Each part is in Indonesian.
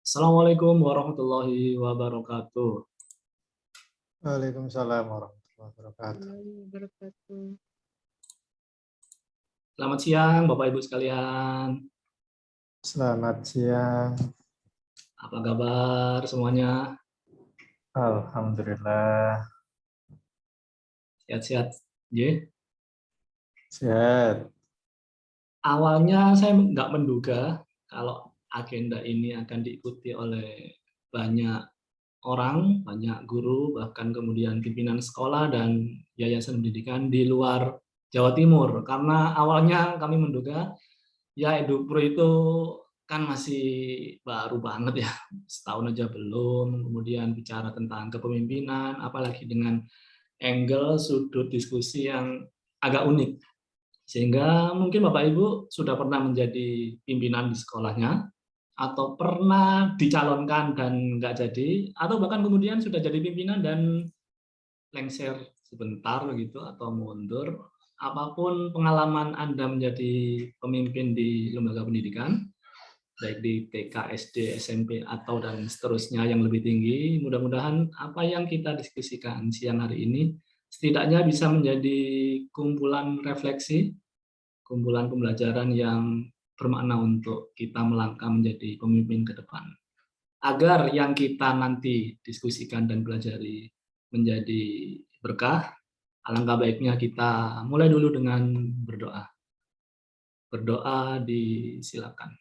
Assalamualaikum warahmatullahi wabarakatuh. Waalaikumsalam warahmatullahi wabarakatuh. Warahmatullahi wabarakatuh. Selamat siang, Bapak Ibu sekalian. Selamat siang. Apa kabar semuanya? Alhamdulillah. Sehat-sehat? Ya. Sehat. Awalnya saya nggak menduga kalau agenda ini akan diikuti oleh banyak orang, banyak guru, bahkan kemudian pimpinan sekolah dan yayasan pendidikan di luar Jawa Timur. Karena awalnya kami menduga ya Edupro itu kan masih baru banget ya, setahun aja belum, kemudian bicara tentang kepemimpinan, apalagi dengan angle sudut diskusi yang agak unik. Sehingga mungkin Bapak Ibu sudah pernah menjadi pimpinan di sekolahnya, atau pernah dicalonkan dan nggak jadi, atau bahkan kemudian sudah jadi pimpinan dan lengser sebentar gitu atau mundur. Apapun pengalaman Anda menjadi pemimpin di lembaga pendidikan, baik di TK, SD, SMP, atau dan seterusnya yang lebih tinggi, mudah-mudahan apa yang kita diskusikan siang hari ini setidaknya bisa menjadi kumpulan refleksi, kumpulan pembelajaran yang bermakna untuk kita melangkah menjadi pemimpin ke depan. Agar yang kita nanti diskusikan dan pelajari menjadi berkah, alangkah baiknya kita mulai dulu dengan berdoa. Berdoa disilakan.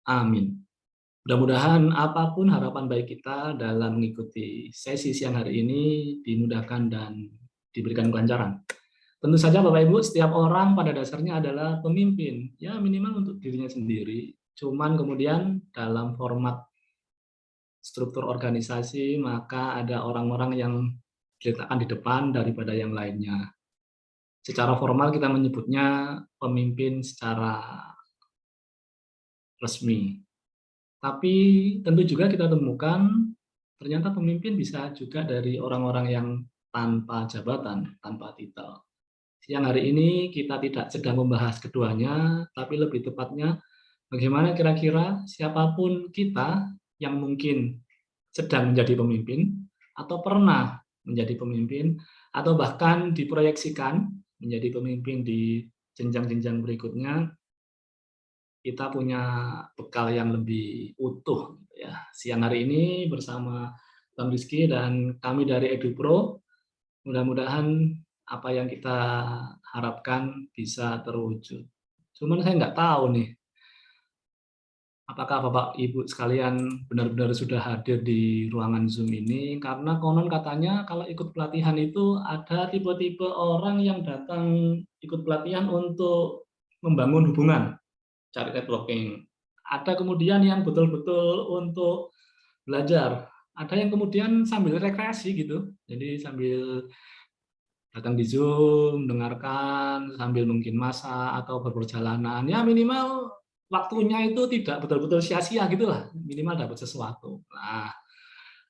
Amin. Mudah-mudahan apapun harapan baik kita dalam mengikuti sesi siang hari ini dimudahkan dan diberikan kelancaran. Tentu saja Bapak Ibu, setiap orang pada dasarnya adalah pemimpin, ya minimal untuk dirinya sendiri. Cuman kemudian dalam format struktur organisasi, maka ada orang-orang yang diletakkan di depan daripada yang lainnya. Secara formal kita menyebutnya pemimpin secara resmi. Tapi tentu juga kita temukan ternyata pemimpin bisa juga dari orang-orang yang tanpa jabatan, tanpa titel. Siang hari ini kita tidak sedang membahas keduanya, tapi lebih tepatnya bagaimana kira-kira siapapun kita yang mungkin sedang menjadi pemimpin, atau pernah menjadi pemimpin, atau bahkan diproyeksikan menjadi pemimpin di jenjang-jenjang berikutnya, kita punya bekal yang lebih utuh gitu ya. Siang hari ini bersama Bang Rizky dan kami dari EduPro, mudah-mudahan apa yang kita harapkan bisa terwujud. Cuman saya nggak tahu nih, apakah Bapak Ibu sekalian benar-benar sudah hadir di ruangan Zoom ini, karena konon katanya kalau ikut pelatihan itu ada tipe-tipe orang yang datang ikut pelatihan untuk membangun hubungan, cari networking. Ada kemudian yang betul-betul untuk belajar. Ada yang kemudian sambil rekreasi gitu. Jadi sambil datang di Zoom, dengarkan sambil mungkin masak atau berperjalanan. Ya minimal waktunya itu tidak betul-betul sia-sia gitulah. Minimal dapat sesuatu. Nah,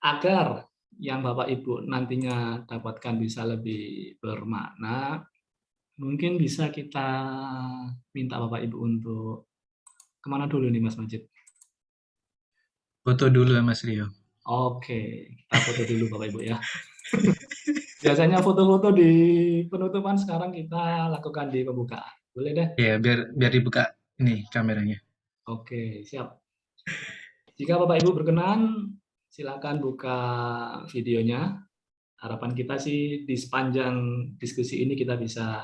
agar yang Bapak Ibu nantinya dapatkan bisa lebih bermakna, mungkin bisa kita minta Bapak Ibu untuk kemana dulu nih Mas Majid? Foto dulu ya Mas Rio. Oke, kita foto dulu Bapak Ibu ya. Biasanya foto-foto di penutupan, sekarang kita lakukan di pembukaan. Boleh deh? Ya, biar dibuka ini kameranya. Oke, siap. Jika Bapak Ibu berkenan, silakan buka videonya. Harapan kita sih di sepanjang diskusi ini kita bisa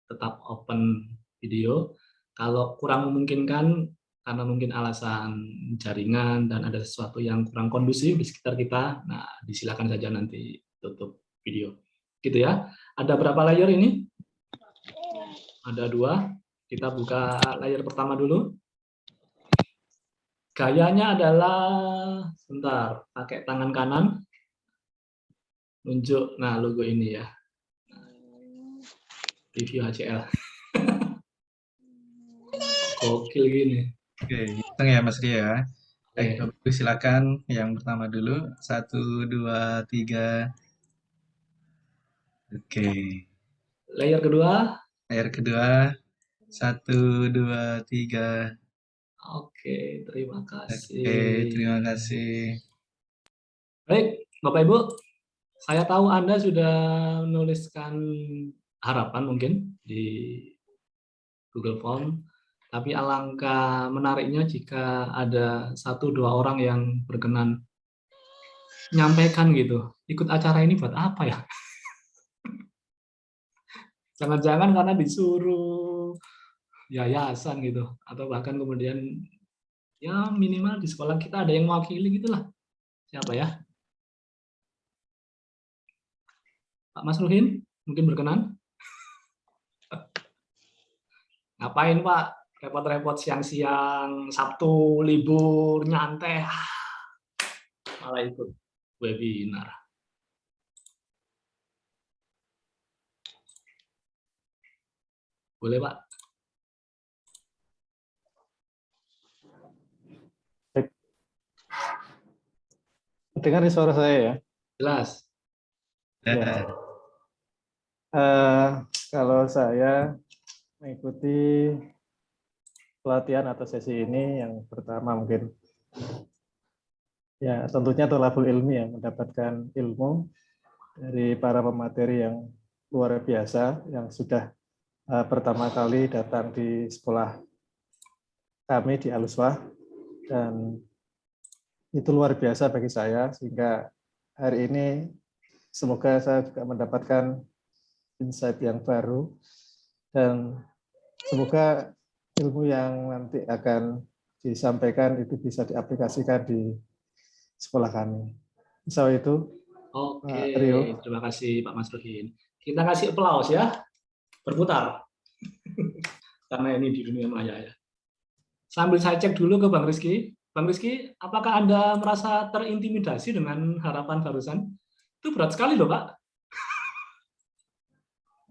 tetap open video. Kalau kurang memungkinkan karena mungkin alasan jaringan dan ada sesuatu yang kurang kondusif di sekitar kita, nah disilakan saja nanti tutup video. Gitu ya. Ada berapa layar ini? Ada 2. Kita buka layar pertama dulu. Gayanya adalah, sebentar, pakai tangan kanan, nunjuk, nah logo ini ya. Review HCL. Gokil gini. Oke, hitung ya Mas Rio ya. Baik, Bapak Ibu silakan yang pertama dulu. 1, 2, 3. Oke. Layer kedua. Layar kedua. 1, 2, 3. Oke, terima Oke, terima kasih. kasih. Baik, Bapak Ibu, saya tahu Anda sudah menuliskan harapan mungkin di Google Form, tapi alangkah menariknya jika ada 1-2 orang yang berkenan menyampaikan gitu, ikut acara ini buat apa ya? Jangan-jangan karena disuruh yayasan gitu, atau bahkan kemudian ya minimal di sekolah kita ada yang mewakili gitulah. Siapa ya? Pak Mas Ruhin, mungkin berkenan? Ngapain Pak? Repot-repot siang-siang, Sabtu, libur, nyantai, malah ikut webinar. Boleh Pak? Dengar nih suara saya ya? Jelas. Ya. Kalau saya mengikuti pelatihan atau sesi ini yang pertama mungkin ya tentunya tolabul ilmi ya, mendapatkan ilmu dari para pemateri yang luar biasa yang sudah pertama kali datang di sekolah kami di Aluswa, dan itu luar biasa bagi saya sehingga hari ini semoga saya juga mendapatkan insight yang baru dan semoga ilmu yang nanti akan disampaikan itu bisa diaplikasikan di sekolah kami. Misal itu, Oke, Pak Rio. terima kasih Pak Mas Ruhin. Kita kasih aplaus ya, berputar. Karena ini di dunia maya ya. Sambil saya cek dulu ke Bang Rizky. Bang Rizky, apakah Anda merasa terintimidasi dengan harapan barusan? Itu berat sekali loh Pak.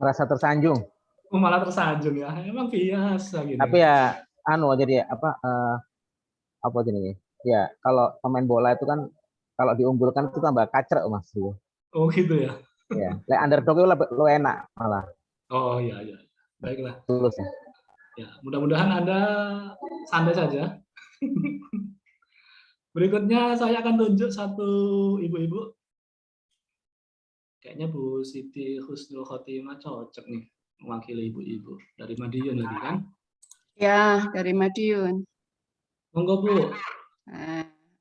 Merasa tersanjung. Malah tersanjung ya. Emang biasa gitu. Tapi ya jadi apa jenisnya? Ya, kalau pemain bola itu kan kalau diunggulkan itu tambah kacrek Mas. Oh gitu ya. Ya, underdog itu lebih enak malah. Oh iya iya. Baiklah. Tulus ya. Ya, mudah-mudahan Anda santai saja. Berikutnya saya akan tunjuk satu ibu-ibu. Kayaknya Bu Siti Husnul Khotimah cocok nih mewakili ibu-ibu. Dari Madiun lagi kan? Ya, dari Madiun. Monggo Bu.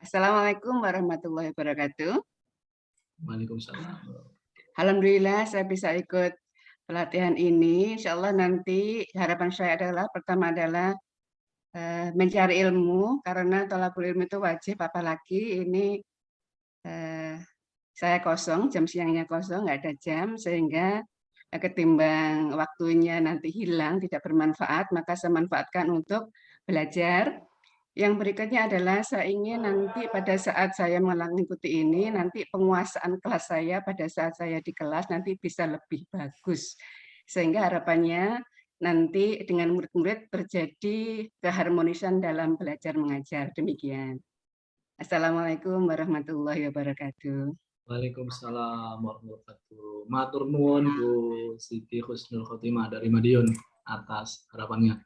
Assalamualaikum warahmatullahi wabarakatuh. Waalaikumsalam. Alhamdulillah saya bisa ikut pelatihan ini. Insya Allah nanti harapan saya adalah pertama adalah mencari ilmu, karena thalabul ilmi itu wajib, apalagi ini saya kosong, jam siangnya kosong, nggak ada jam, sehingga ketimbang waktunya nanti hilang, tidak bermanfaat, maka saya manfaatkan untuk belajar. Yang berikutnya adalah saya ingin nanti pada saat saya mengikuti ini, nanti penguasaan kelas saya pada saat saya di kelas nanti bisa lebih bagus. Sehingga harapannya nanti dengan murid-murid terjadi keharmonisan dalam belajar mengajar. Demikian. Assalamualaikum warahmatullahi wabarakatuh. Waalaikumsalam warahmatullahi wabarakatuh. Matur nuwun Bu Siti Husnul Khotimah dari Madiun atas harapannya.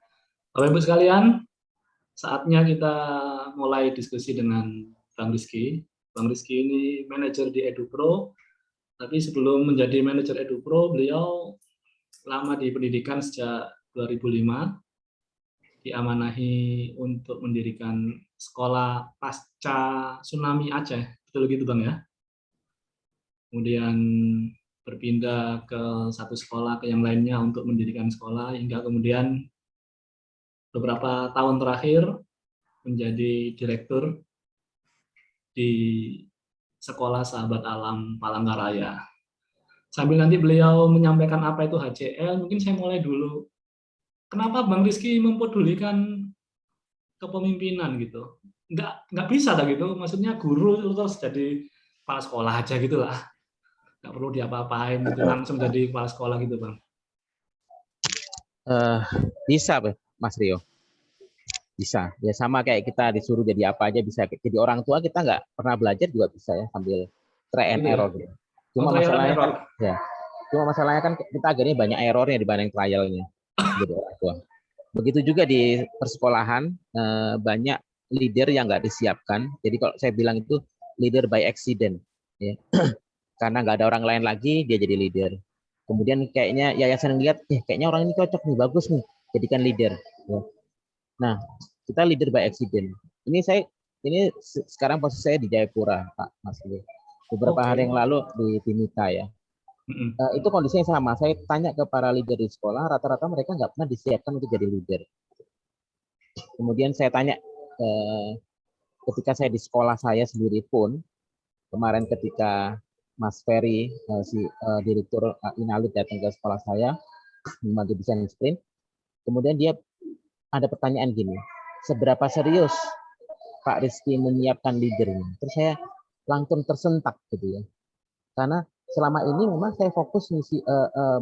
Bapak Ibu sekalian, saatnya kita mulai diskusi dengan Bang Rizky. Bang Rizky ini manajer di EduPro, tapi sebelum menjadi manajer EduPro, beliau lama di pendidikan sejak 2005, diamanahi untuk mendirikan sekolah pasca tsunami Aceh, betul gitu Bang ya? Kemudian berpindah ke satu sekolah ke yang lainnya untuk mendirikan sekolah, hingga kemudian beberapa tahun terakhir menjadi direktur di Sekolah Sahabat Alam Palangkaraya. Sambil nanti beliau menyampaikan apa itu HCL, mungkin saya mulai dulu. Kenapa Bang Rizky mempedulikan kepemimpinan gitu? Nggak bisa dah gitu, maksudnya guru terus jadi kepala sekolah aja gitu lah. Nggak perlu diapa-apain, gitu, langsung jadi kepala sekolah gitu Bang. Bisa Mas Rio. Bisa. Ya sama kayak kita disuruh jadi apa aja bisa. Jadi orang tua kita nggak pernah belajar juga bisa ya sambil try and Gitu ya. error gitu. Oh, Cuma trial and masalahnya kan error. ya, cuma masalahnya kan kita akhirnya banyak errornya dibanding trialnya jadi orang tua. Begitu juga di persekolahan banyak leader yang nggak disiapkan. Jadi kalau saya bilang itu leader by accident, ya. Karena nggak ada orang lain lagi dia jadi leader. Kemudian kayaknya yayasan lihat, kayaknya orang ini cocok nih, bagus nih, jadikan leader. Ya. Nah, kita leader by accident. Ini sekarang posisi saya di Jayapura, Pak Mas. Beberapa Oke. hari yang lalu di Timika ya. Itu kondisinya sama. Saya tanya ke para leader di sekolah, rata-rata mereka nggak pernah disiapkan untuk jadi leader. Kemudian saya tanya ketika saya di sekolah saya sendiri pun, kemarin ketika Mas Ferry, Direktur Inalid datang ke sekolah saya, membantu desain sprint, kemudian dia ada pertanyaan gini, seberapa serius Pak Rizky menyiapkan leadernya? Terus saya langsung tersentak gitu ya, karena selama ini memang saya fokus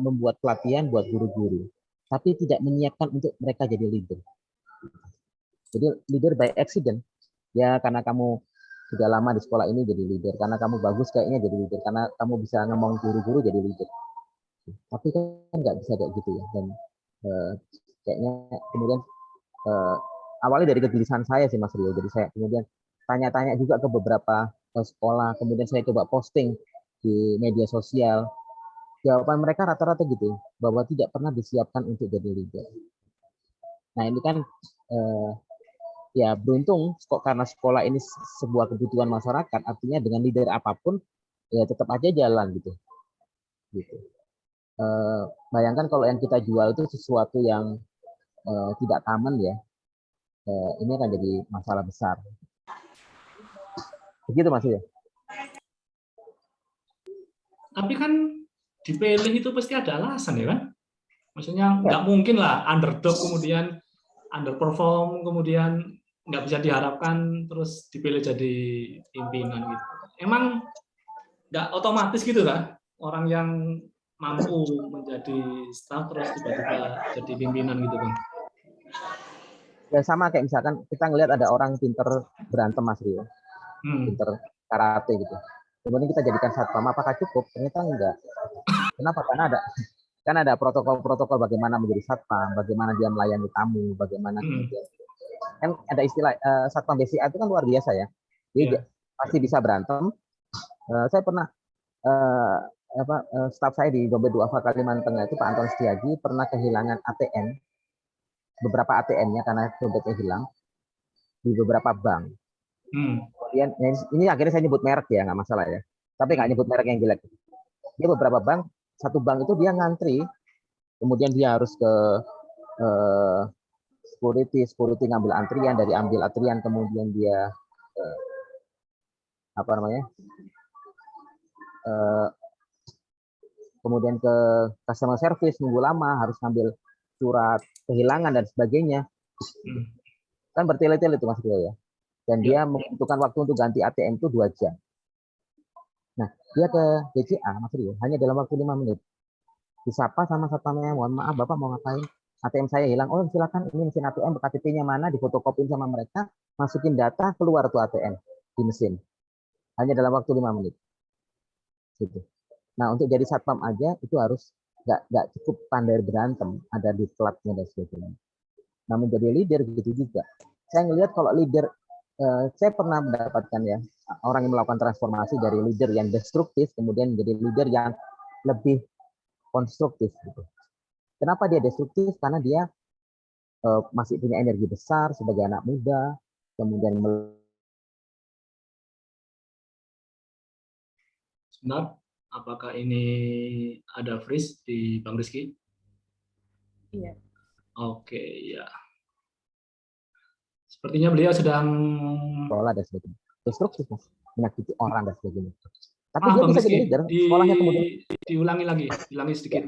membuat pelatihan buat guru-guru, tapi tidak menyiapkan untuk mereka jadi leader. Jadi leader by accident, ya karena kamu sudah lama di sekolah ini jadi leader, karena kamu bagus kayaknya jadi leader, karena kamu bisa ngomong guru-guru jadi leader. Tapi kan nggak bisa kayak gitu ya. Dan kayaknya kemudian awalnya dari kegelisahan saya sih Mas Rio. Jadi saya kemudian tanya-tanya juga ke beberapa sekolah, kemudian saya coba posting di media sosial. Jawaban mereka rata-rata gitu, bahwa tidak pernah disiapkan untuk jadi leader. Nah ini kan ya beruntung kok karena sekolah ini sebuah kebutuhan masyarakat, artinya dengan leader apapun ya tetap aja jalan gitu. Bayangkan kalau yang kita jual itu sesuatu yang tidak common ya, ini akan jadi masalah besar. Begitu Mas ya. Tapi kan dipilih itu pasti ada alasan ya kan? Maksudnya nggak mungkin lah underdog kemudian underperform kemudian nggak bisa diharapkan terus dipilih jadi pimpinan gitu. Emang nggak otomatis gitu kan? Orang yang mampu menjadi staff terus tiba-tiba jadi pimpinan gitu kan? Ya sama kayak misalkan kita ngelihat ada orang pinter berantem Mas Rio, pinter karate gitu. Kemudian kita jadikan satpam, apakah cukup? Ternyata enggak. Kenapa? Karena ada protokol-protokol bagaimana menjadi satpam, bagaimana dia melayani tamu, bagaimana kemudian kan ada istilah satpam BCA itu kan luar biasa ya. Jadi pasti bisa berantem. Saya pernah staf saya di Dompet Duafa Kalimantan Tengah itu Pak Anton Setiaji pernah kehilangan ATM, beberapa ATM-nya karena dompetnya hilang di beberapa bank. Kemudian ini akhirnya saya nyebut merek ya, nggak masalah ya. Tapi nggak nyebut merek yang jelek. Dia beberapa bank, satu bank itu dia ngantri, kemudian dia harus ke security ngambil antrian, dari ambil antrian kemudian dia kemudian ke customer service nunggu lama, harus ngambil surat kehilangan dan sebagainya. Kan bertele-tele itu Mas Rio ya. Dan dia membutuhkan waktu untuk ganti ATM itu 2 jam. Nah, dia ke BCA Mas Rio hanya dalam waktu 5 menit. Disapa sama satpamnya, mohon maaf Bapak mau ngapain? ATM saya hilang. Oh silakan, ini mesin ATM, KTP-nya mana, difotokopin sama mereka, masukin data, keluar tuh ATM di mesin. Hanya dalam waktu 5 menit. Gitu. Nah untuk jadi satpam aja itu harus nggak cukup pandai berantem, ada diklatnya dan sebagainya. Nah menjadi leader gitu juga. Saya ngelihat kalau leader, saya pernah mendapatkan ya orang yang melakukan transformasi dari leader yang destruktif kemudian menjadi leader yang lebih konstruktif gitu. Kenapa dia destruktif? Karena dia masih punya energi besar sebagai anak muda, kemudian Sebentar, apakah ini ada freeze di Bang Rizky? Iya. Oke, ya. Sepertinya beliau sedang sekolah dan sebagainya. Destruktif, Mas. Menyakiti orang dan sebagainya. Tapi dia Bang bisa Rizky, jadi leader, sekolahnya kemudian diulangi sedikit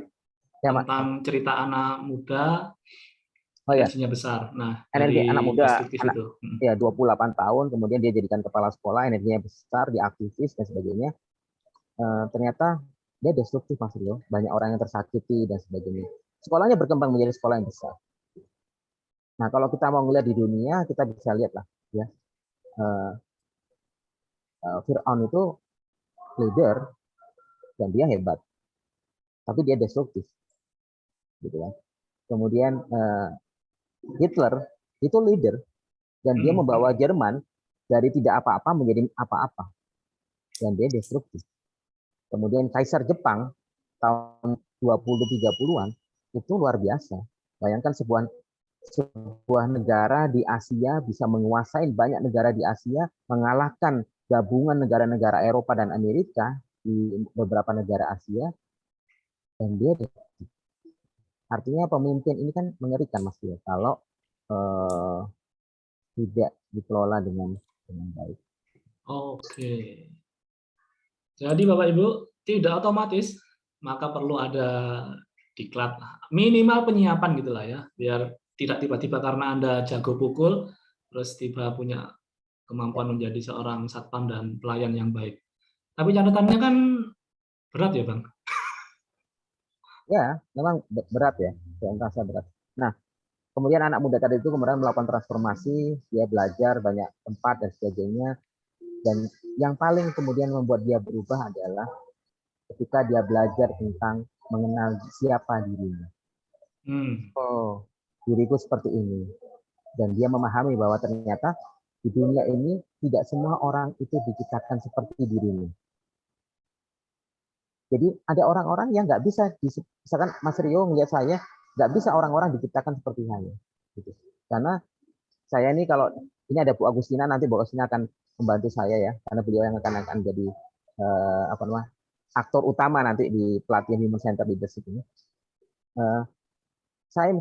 ya, tentang cerita anak muda ya. energinya besar. Nah, Energi dari anak muda, itu. Ya 28 tahun, kemudian dia jadikan kepala sekolah, energinya besar, dia aktivis dan sebagainya. Ternyata dia destruktif Mas Rio, banyak orang yang tersakiti dan sebagainya. Sekolahnya berkembang menjadi sekolah yang besar. Nah, kalau kita mau ngelihat di dunia, kita bisa lihat lah, ya. Fir'aun itu leader dan dia hebat, tapi dia destruktif, gitu kan. Kemudian Hitler itu leader dan dia membawa Jerman dari tidak apa-apa menjadi apa-apa, dan dia destruktif. Kemudian Kaisar Jepang tahun 20-30-an itu luar biasa. Bayangkan sebuah negara di Asia bisa menguasai banyak negara di Asia, mengalahkan gabungan negara-negara Eropa dan Amerika di beberapa negara Asia, dan dia artinya pemimpin ini kan mengerikan, Mas ya, kalau tidak dikelola dengan baik. Oke. Jadi Bapak Ibu, tidak otomatis, maka perlu ada diklat, minimal penyiapan gitulah ya, biar tidak tiba-tiba karena Anda jago pukul, terus tiba punya kemampuan menjadi seorang satpam dan pelayan yang baik. Tapi catatannya kan berat ya Bang? Ya, memang berat ya, saya merasa berat. Nah, kemudian anak muda tadi itu kemudian melakukan transformasi, dia belajar banyak tempat dan sebagainya. Dan yang paling kemudian membuat dia berubah adalah ketika dia belajar tentang mengenal siapa dirinya. Oh, diriku seperti ini. Dan dia memahami bahwa ternyata di dunia ini tidak semua orang itu diciptakan seperti dirinya. Jadi ada orang-orang yang nggak bisa, misalkan Mas Rio melihat saya, nggak bisa orang-orang diciptakan seperti saya. Gitu. Karena saya ini kalau ini ada Bu Agustina, nanti Bu Agustina akan membantu saya ya, karena beliau yang akan jadi aktor utama nanti di pelatihan Human Centered Leadership ini. Saya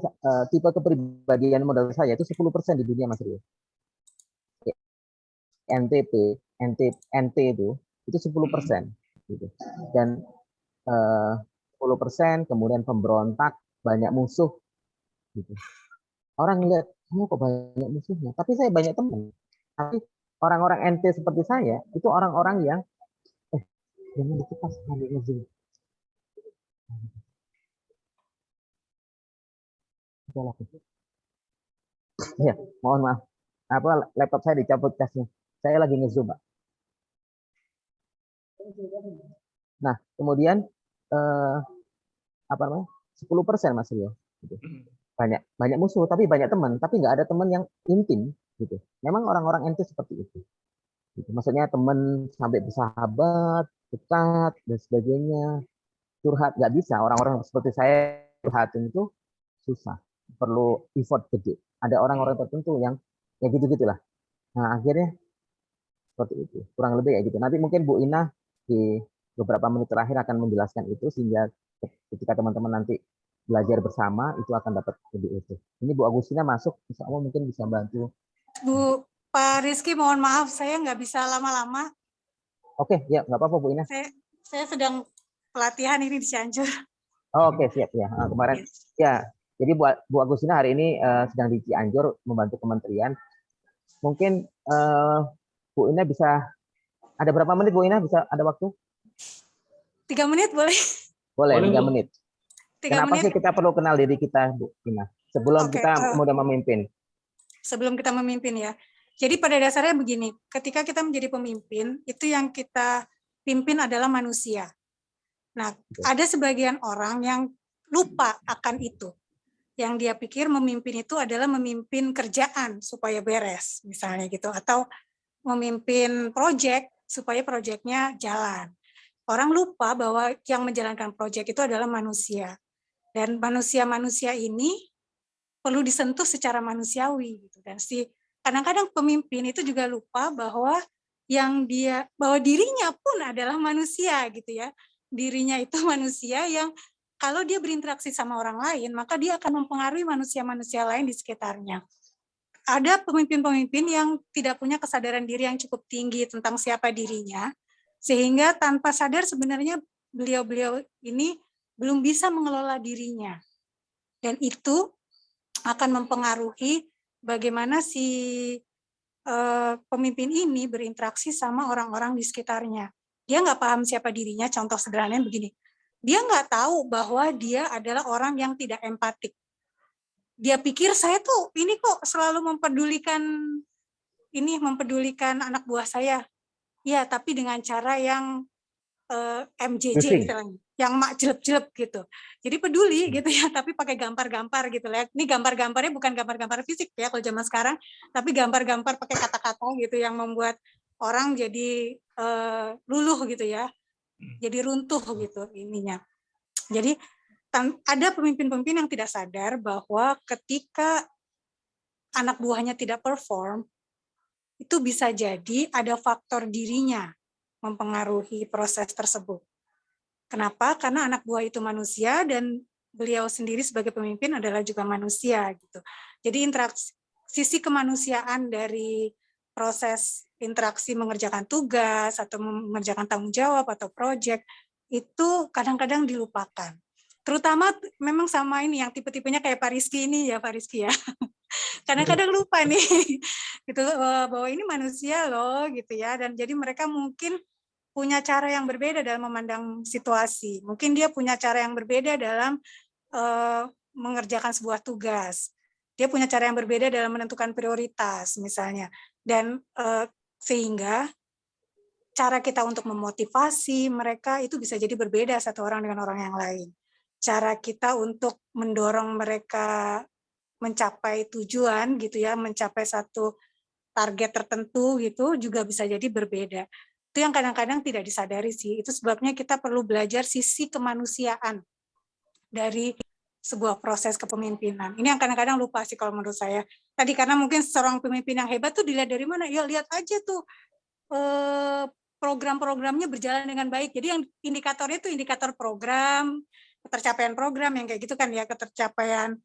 tipe kepribadian model saya itu 10% di dunia, Mas Rio. NT itu 10%. Gitu. Dan 10% kemudian pemberontak, banyak musuh. Gitu. Orang lihat, kamu kok banyak musuhnya? Tapi saya banyak teman. Tapi orang-orang NT seperti saya, itu orang-orang yang, jangan dikupas, ambil ngezoom. Ya, mohon maaf. Laptop saya dicabut casnya. Saya lagi ngezoom, Pak. Nah, kemudian 10% Mas Rio. Gitu. Banyak musuh, tapi banyak teman, tapi nggak ada teman yang intim. Gitu. Memang orang-orang NT seperti itu. Gitu. Maksudnya teman sampai bersahabat, dekat, dan sebagainya. Curhat nggak bisa. Orang-orang seperti saya curhatin itu susah. Perlu effort gede. Ada orang-orang tertentu yang ya gitu-gitulah. Nah, akhirnya seperti itu. Kurang lebih kayak gitu. Nanti mungkin Bu Ina di beberapa menit terakhir akan menjelaskan itu sehingga ketika teman-teman nanti belajar bersama itu akan dapat lebih utuh. Ini Bu Agustina masuk, insya Allah mungkin bisa bantu. Bu, Pak Rizky, mohon maaf, saya nggak bisa lama-lama. Oke, ya nggak apa-apa Bu Ina. Saya sedang pelatihan ini di Cianjur. Oke, siap ya. Kemarin ya, jadi Bu Agustina hari ini sedang di Cianjur membantu kementerian. Mungkin Bu Ina bisa, ada berapa menit Bu Ina bisa ada waktu? 3 menit boleh? Boleh, 3 menit. 3 Kenapa menit? sih kita perlu kenal diri kita, Bu Ina? Sebelum kita kemudian memimpin. Sebelum kita memimpin ya. Jadi pada dasarnya begini, ketika kita menjadi pemimpin, itu yang kita pimpin adalah manusia. Nah, ada sebagian orang yang lupa akan itu. Yang dia pikir memimpin itu adalah memimpin kerjaan supaya beres, misalnya gitu. Atau memimpin proyek supaya proyeknya jalan. Orang lupa bahwa yang menjalankan proyek itu adalah manusia. Dan manusia-manusia ini perlu disentuh secara manusiawi gitu. Dan kadang-kadang pemimpin itu juga lupa bahwa bahwa dirinya pun adalah manusia gitu ya. Dirinya itu manusia yang kalau dia berinteraksi sama orang lain, maka dia akan mempengaruhi manusia-manusia lain di sekitarnya. Ada pemimpin-pemimpin yang tidak punya kesadaran diri yang cukup tinggi tentang siapa dirinya, sehingga tanpa sadar sebenarnya beliau-beliau ini belum bisa mengelola dirinya. Dan itu akan mempengaruhi bagaimana si pemimpin ini berinteraksi sama orang-orang di sekitarnya. Dia nggak paham siapa dirinya, contoh sederhananya begini. Dia nggak tahu bahwa dia adalah orang yang tidak empatik. dia pikir saya tuh ini kok selalu mempedulikan anak buah saya. Ya, tapi dengan cara yang MJJ Briefing. istilahnya, yang mak jelek-jelek gitu. Jadi peduli gitu ya, tapi pakai gambar-gambar gitu ya. Ini gambar-gambarnya bukan gambar-gambar fisik ya kalau zaman sekarang, tapi gambar-gambar pakai kata-kata gitu yang membuat orang jadi luluh gitu ya. Jadi runtuh gitu ininya. Jadi ada pemimpin-pemimpin yang tidak sadar bahwa ketika anak buahnya tidak perform, itu bisa jadi ada faktor dirinya mempengaruhi proses tersebut. Kenapa? Karena anak buah itu manusia dan beliau sendiri sebagai pemimpin adalah juga manusia gitu. Jadi sisi kemanusiaan dari proses interaksi mengerjakan tugas atau mengerjakan tanggung jawab atau proyek itu kadang-kadang dilupakan. Terutama memang sama ini yang tipe-tipenya kayak Pak Rizky ini ya, Pak Rizky ya. Kadang-kadang lupa nih gitu bahwa ini manusia loh gitu ya, dan jadi mereka mungkin punya cara yang berbeda dalam memandang situasi. Mungkin dia punya cara yang berbeda dalam mengerjakan sebuah tugas. Dia punya cara yang berbeda dalam menentukan prioritas misalnya. Dan sehingga cara kita untuk memotivasi mereka itu bisa jadi berbeda satu orang dengan orang yang lain. Cara kita untuk mendorong mereka mencapai tujuan gitu ya, mencapai satu target tertentu gitu juga bisa jadi berbeda. Itu yang kadang-kadang tidak disadari sih. Itu sebabnya kita perlu belajar sisi kemanusiaan dari sebuah proses kepemimpinan. Ini yang kadang-kadang lupa sih kalau menurut saya. Tadi karena mungkin seorang pemimpin yang hebat tuh dilihat dari mana? Ya lihat aja tuh program-programnya berjalan dengan baik. Jadi yang indikatornya itu indikator program, ketercapaian program yang kayak gitu kan ya, ketercapaian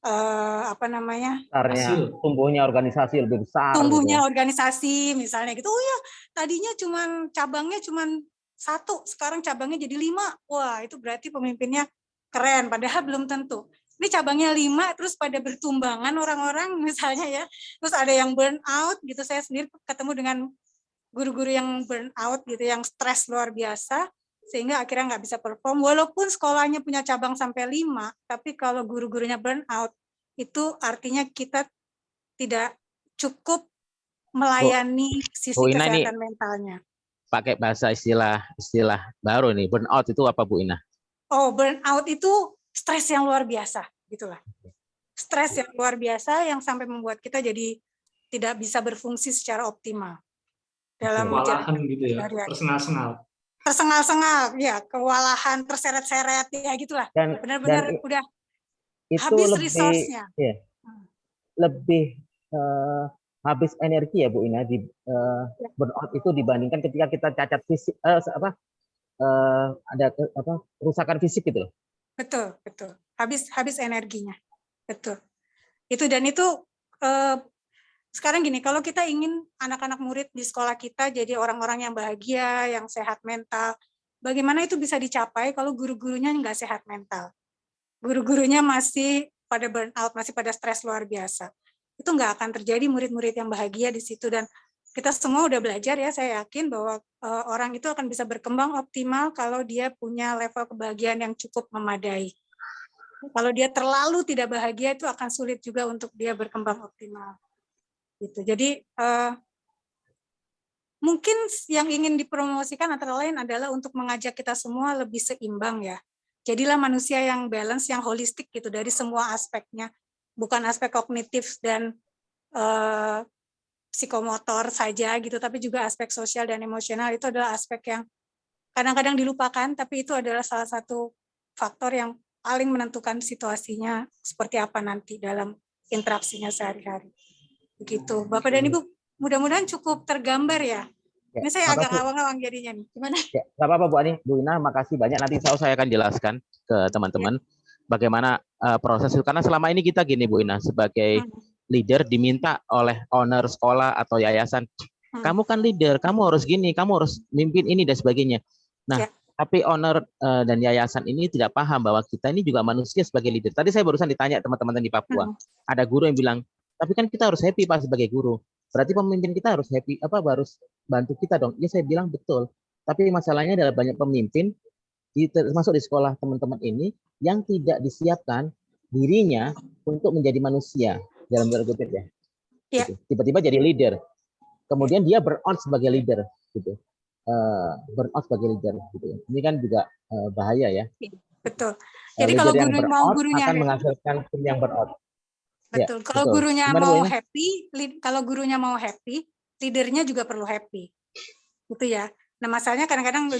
Besarnya, tumbuhnya organisasi lebih besar. Tumbuhnya gitu. Organisasi misalnya gitu. Oh ya, tadinya cabangnya cuman 1, sekarang cabangnya jadi 5. Wah, itu berarti pemimpinnya keren, padahal belum tentu. Ini cabangnya 5, terus pada bertumbangan orang-orang misalnya ya. Terus ada yang burn out gitu. Saya sendiri ketemu dengan guru-guru yang burn out gitu, yang stres luar biasa, sehingga akhirnya nggak bisa perform. Walaupun sekolahnya punya cabang sampai 5, tapi kalau guru-gurunya burn out, itu artinya kita tidak cukup melayani sisi kesehatan mentalnya. Pakai bahasa istilah baru nih, burnout itu apa Bu Ina? Oh, burnout itu stres yang luar biasa, gitulah. Stres yang luar biasa yang sampai membuat kita jadi tidak bisa berfungsi secara optimal dalam kewalahan gitu ya, tersengal-sengal, ya, kewalahan, terseret-seret, ya gitulah. Benar-benar udah itu habis lebih, resource-nya. Ya, lebih habis energi ya Bu Ina di burnout itu dibandingkan ketika kita cacat fisik, ada kerusakan fisik gitu loh. Betul. Habis energinya. Betul. Itu sekarang gini, kalau kita ingin anak-anak murid di sekolah kita jadi orang-orang yang bahagia, yang sehat mental, bagaimana itu bisa dicapai kalau guru-gurunya nggak sehat mental? Guru-gurunya masih pada burnout, masih pada stres luar biasa. Itu nggak akan terjadi murid-murid yang bahagia di situ. Dan kita semua udah belajar ya, saya yakin bahwa orang itu akan bisa berkembang optimal kalau dia punya level kebahagiaan yang cukup memadai. Kalau dia terlalu tidak bahagia, itu akan sulit juga untuk dia berkembang optimal. Gitu. Jadi mungkin yang ingin dipromosikan antara lain adalah untuk mengajak kita semua lebih seimbang ya. Jadilah manusia yang balance, yang holistik gitu dari semua aspeknya, bukan aspek kognitif dan psikomotor saja gitu, tapi juga aspek sosial dan emosional. Itu adalah aspek yang kadang-kadang dilupakan, tapi itu adalah salah satu faktor yang paling menentukan situasinya seperti apa nanti dalam interaksinya sehari-hari. Begitu, Bapak dan Ibu, mudah-mudahan cukup tergambar ya. Ini saya agak ngawang-ngawang jadinya nih. Gimana? Ya, nggak apa-apa Bu Ina, makasih banyak. Nanti saya akan jelaskan ke teman-teman bagaimana proses itu. Karena selama ini kita gini Bu Ina, sebagai leader diminta oleh owner sekolah atau yayasan, kamu kan leader, kamu harus gini, kamu harus mimpin ini dan sebagainya. Nah, tapi owner dan yayasan ini tidak paham bahwa kita ini juga manusia sebagai leader. Tadi saya barusan ditanya teman-teman di Papua, ada guru yang bilang, tapi kan kita harus happy Pak sebagai guru. Berarti pemimpin kita harus happy, harus bantu kita dong. Ya saya bilang betul. Tapi masalahnya adalah banyak pemimpin, termasuk di sekolah teman-teman ini, yang tidak disiapkan dirinya untuk menjadi manusia dalam tanda kutip ya. Iya. Gitu. Tiba-tiba jadi leader. Kemudian dia burn out sebagai leader gitu. Burn out sebagai leader gitu. Ini kan juga bahaya ya. Betul. Jadi Leader kalau yang guru burn mau out gurunya akan menghasilkan tim yang burn out. Ya, betul. Kalau betul. gurunya Gimana, Bu mau Ina? happy, kalau gurunya mau happy, leadernya juga perlu happy. Gitu ya. Nah, masalahnya kadang-kadang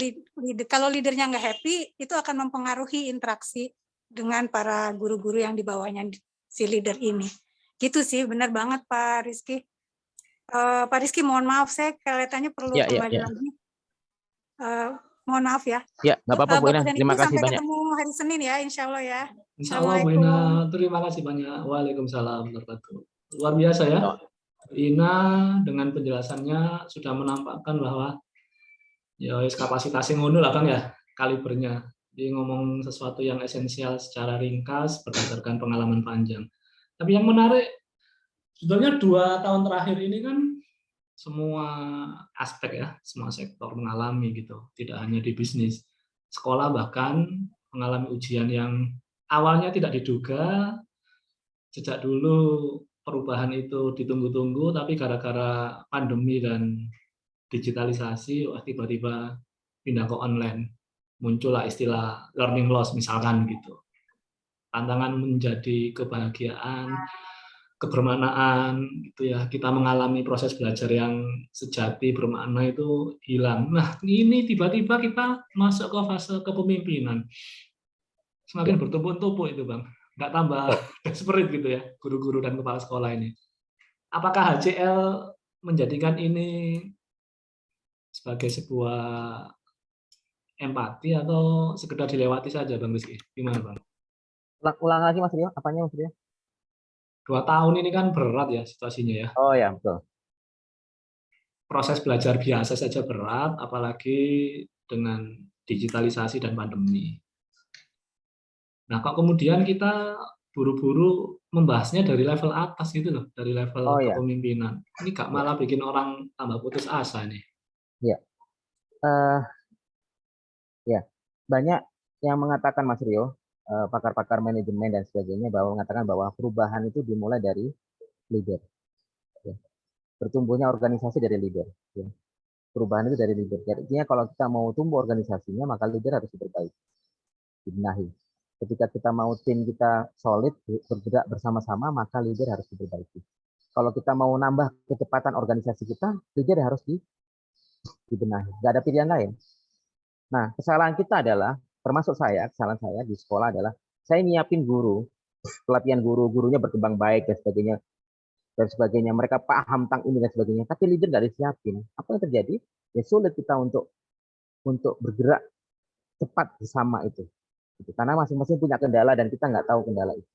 kalau leadernya nggak happy, itu akan mempengaruhi interaksi dengan para guru-guru yang di bawahnya si leader ini. Gitu sih, benar banget Pak Rizky. Pak Rizky, mohon maaf, saya kelihatannya perlu kembali lagi. Mohon maaf ya. Ya, nggak apa-apa Bu Ina. Bapak dan Terima Ibu, kasih sampai banyak. ketemu hari Senin ya, insya Allah ya. Insya Allah Bu Ina, terima kasih banyak. Waalaikumsalam warahmatullahi wabarakatuh. Luar biasa ya. Bu Ina dengan penjelasannya sudah menampakkan bahwa ya kapasitasnya ngono lah Bang ya, kalibernya. Dia ngomong sesuatu yang esensial secara ringkas berdasarkan pengalaman panjang. Tapi yang menarik, sebenarnya 2 tahun terakhir ini kan semua aspek ya, semua sektor mengalami gitu, tidak hanya di bisnis. Sekolah bahkan mengalami ujian yang awalnya tidak diduga, sejak dulu perubahan itu ditunggu-tunggu, tapi gara-gara pandemi dan digitalisasi, wah tiba-tiba pindah ke online. Muncullah istilah learning loss misalkan gitu. Tantangan menjadi kebahagiaan, kebermaknaan gitu ya. Kita mengalami proses belajar yang sejati bermakna itu hilang. Nah, ini tiba-tiba kita masuk ke fase kepemimpinan. Semakin bertumpuk-tumpuk itu, Bang. Nggak tambah desperate gitu ya, guru-guru dan kepala sekolah ini. Apakah HCL menjadikan ini sebagai sebuah empati atau sekedar dilewati saja, Bang Rizky? Gimana, Bang? Ulang lagi Mas Rio, apanya Mas Rio? 2 tahun ini kan berat ya situasinya ya. Oh ya, betul. Proses belajar biasa saja berat, apalagi dengan digitalisasi dan pandemi. Nah, kok kemudian kita buru-buru membahasnya dari level atas gitu loh, dari level kepemimpinan. Ini gak malah bikin orang tambah putus asa nih. Ya. Ya, banyak yang mengatakan Mas Rio, pakar-pakar manajemen dan sebagainya, bahwa mengatakan bahwa perubahan itu dimulai dari leader. Ya. Bertumbuhnya organisasi dari leader. Ya. Perubahan itu dari leader. Jadi, artinya kalau kita mau tumbuh organisasinya, maka leader harus diperbaiki, dibenahi. Ketika kita mau tim kita solid, bergerak bersama-sama, maka leader harus diperbaiki. Kalau kita mau nambah kecepatan organisasi kita, leader harus dibenahi. Nggak ada pilihan lain. Nah, kesalahan kita adalah, termasuk saya, kesalahan saya di sekolah adalah, saya nyiapin guru, pelatihan guru-gurunya berkembang baik dan sebagainya. Mereka paham tentang ini dan sebagainya, tapi leader nggak disiapin. Apa yang terjadi? Ya sulit kita untuk bergerak cepat bersama itu. Karena masing-masing punya kendala dan kita nggak tahu kendala itu.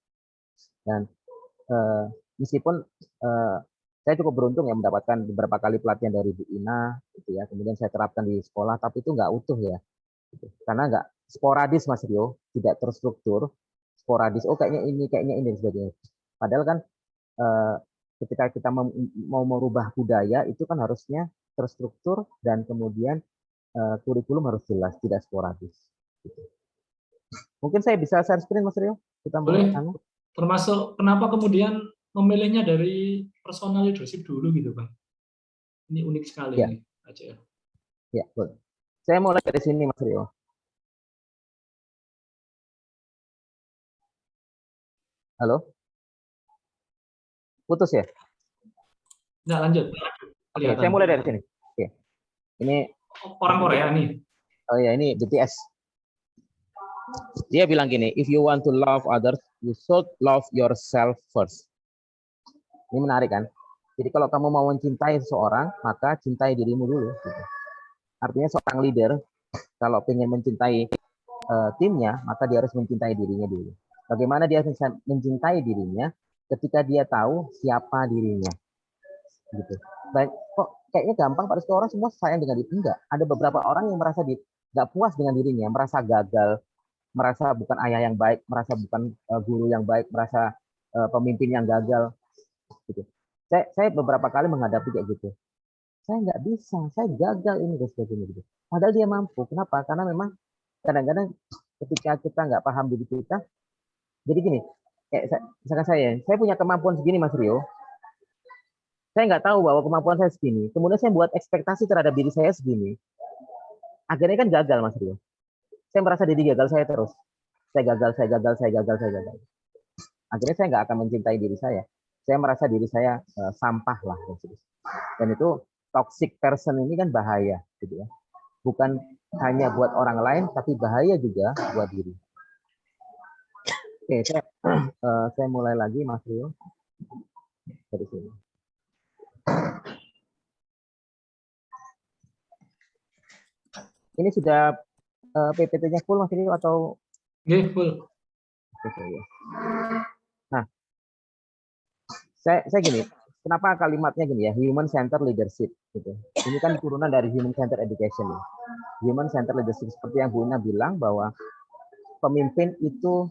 Dan meskipun saya cukup beruntung ya mendapatkan beberapa kali pelatihan dari Bu Ina, gitu ya. Kemudian saya terapkan di sekolah, tapi itu nggak utuh ya. Karena nggak sporadis Mas Rio, tidak terstruktur, sporadis. Oh kayaknya ini dan sebagainya. Padahal kan ketika kita mau merubah budaya itu kan harusnya terstruktur dan kemudian kurikulum harus jelas, tidak sporadis. Gitu. Mungkin saya bisa share screen Mas Rio. Kita boleh. Termasuk kenapa kemudian memilihnya dari personal leadership dulu gitu, Bang? Ini unik sekali ya. Nih, HCL. Ya, boleh. Saya mulai dari sini Mas Rio. Halo? Putus ya? Nggak, lanjut. Oke, saya mulai dari sini. Oke. Ini orang Korea nih. Oh ya, ini BTS. Dia bilang gini, if you want to love others, you should love yourself first. Ini menarik kan? Jadi kalau kamu mau mencintai seseorang, maka cintai dirimu dulu. Gitu. Artinya seorang leader, kalau ingin mencintai timnya, maka dia harus mencintai dirinya dulu. Bagaimana dia bisa mencintai dirinya ketika dia tahu siapa dirinya? Gitu. Baik, kok kayaknya gampang pada orang semua sayang dengan diri. Enggak. Ada beberapa orang yang merasa nggak puas dengan dirinya, merasa gagal, merasa bukan ayah yang baik, merasa bukan guru yang baik, merasa pemimpin yang gagal. Gitu. Saya beberapa kali menghadapi kayak gitu. Saya nggak bisa, saya gagal ini dan sebagainya. Gitu. Padahal dia mampu. Kenapa? Karena memang kadang-kadang ketika kita nggak paham diri kita, jadi gini, Misalkan saya punya kemampuan segini Mas Rio, saya nggak tahu bahwa kemampuan saya segini, kemudian saya buat ekspektasi terhadap diri saya segini, akhirnya kan gagal Mas Rio. Saya merasa diri gagal saya terus. Saya gagal. Akhirnya saya nggak akan mencintai diri saya. Saya merasa diri saya sampah lah. Dan itu toxic person ini kan bahaya, gitu ya. Bukan hanya buat orang lain, tapi bahaya juga buat diri. Oke, saya mulai lagi Mas Rio dari sini. Ini sudah PPT-nya full Mas Rio atau? Oke, full. Nah, saya gini, kenapa kalimatnya gini ya, human centered leadership gitu. Ini kan turunan dari human centered education ya. Human centered leadership seperti yang Bu Ina bilang bahwa pemimpin itu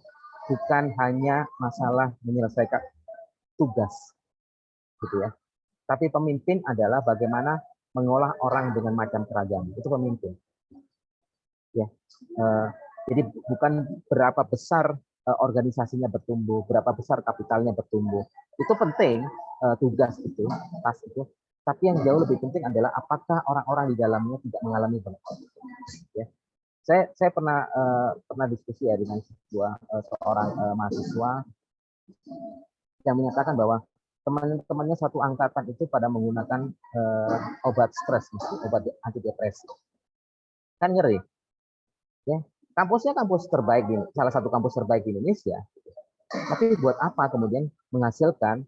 bukan hanya masalah menyelesaikan tugas gitu ya. Tapi pemimpin adalah bagaimana mengolah orang dengan macam keragam. Itu pemimpin. Ya. Jadi bukan berapa besar organisasinya bertumbuh, berapa besar kapitalnya bertumbuh. Itu penting, tugas itu, tas itu. Tapi yang jauh lebih penting adalah apakah orang-orang di dalamnya tidak mengalami burnout. Ya. Saya pernah diskusi ya dengan seorang mahasiswa yang menyatakan bahwa teman-temannya satu angkatan itu pada menggunakan obat stres, obat antidepresi. Kan ngeri. Ya. Kampusnya kampus terbaik salah satu kampus terbaik di Indonesia. Tapi buat apa kemudian menghasilkan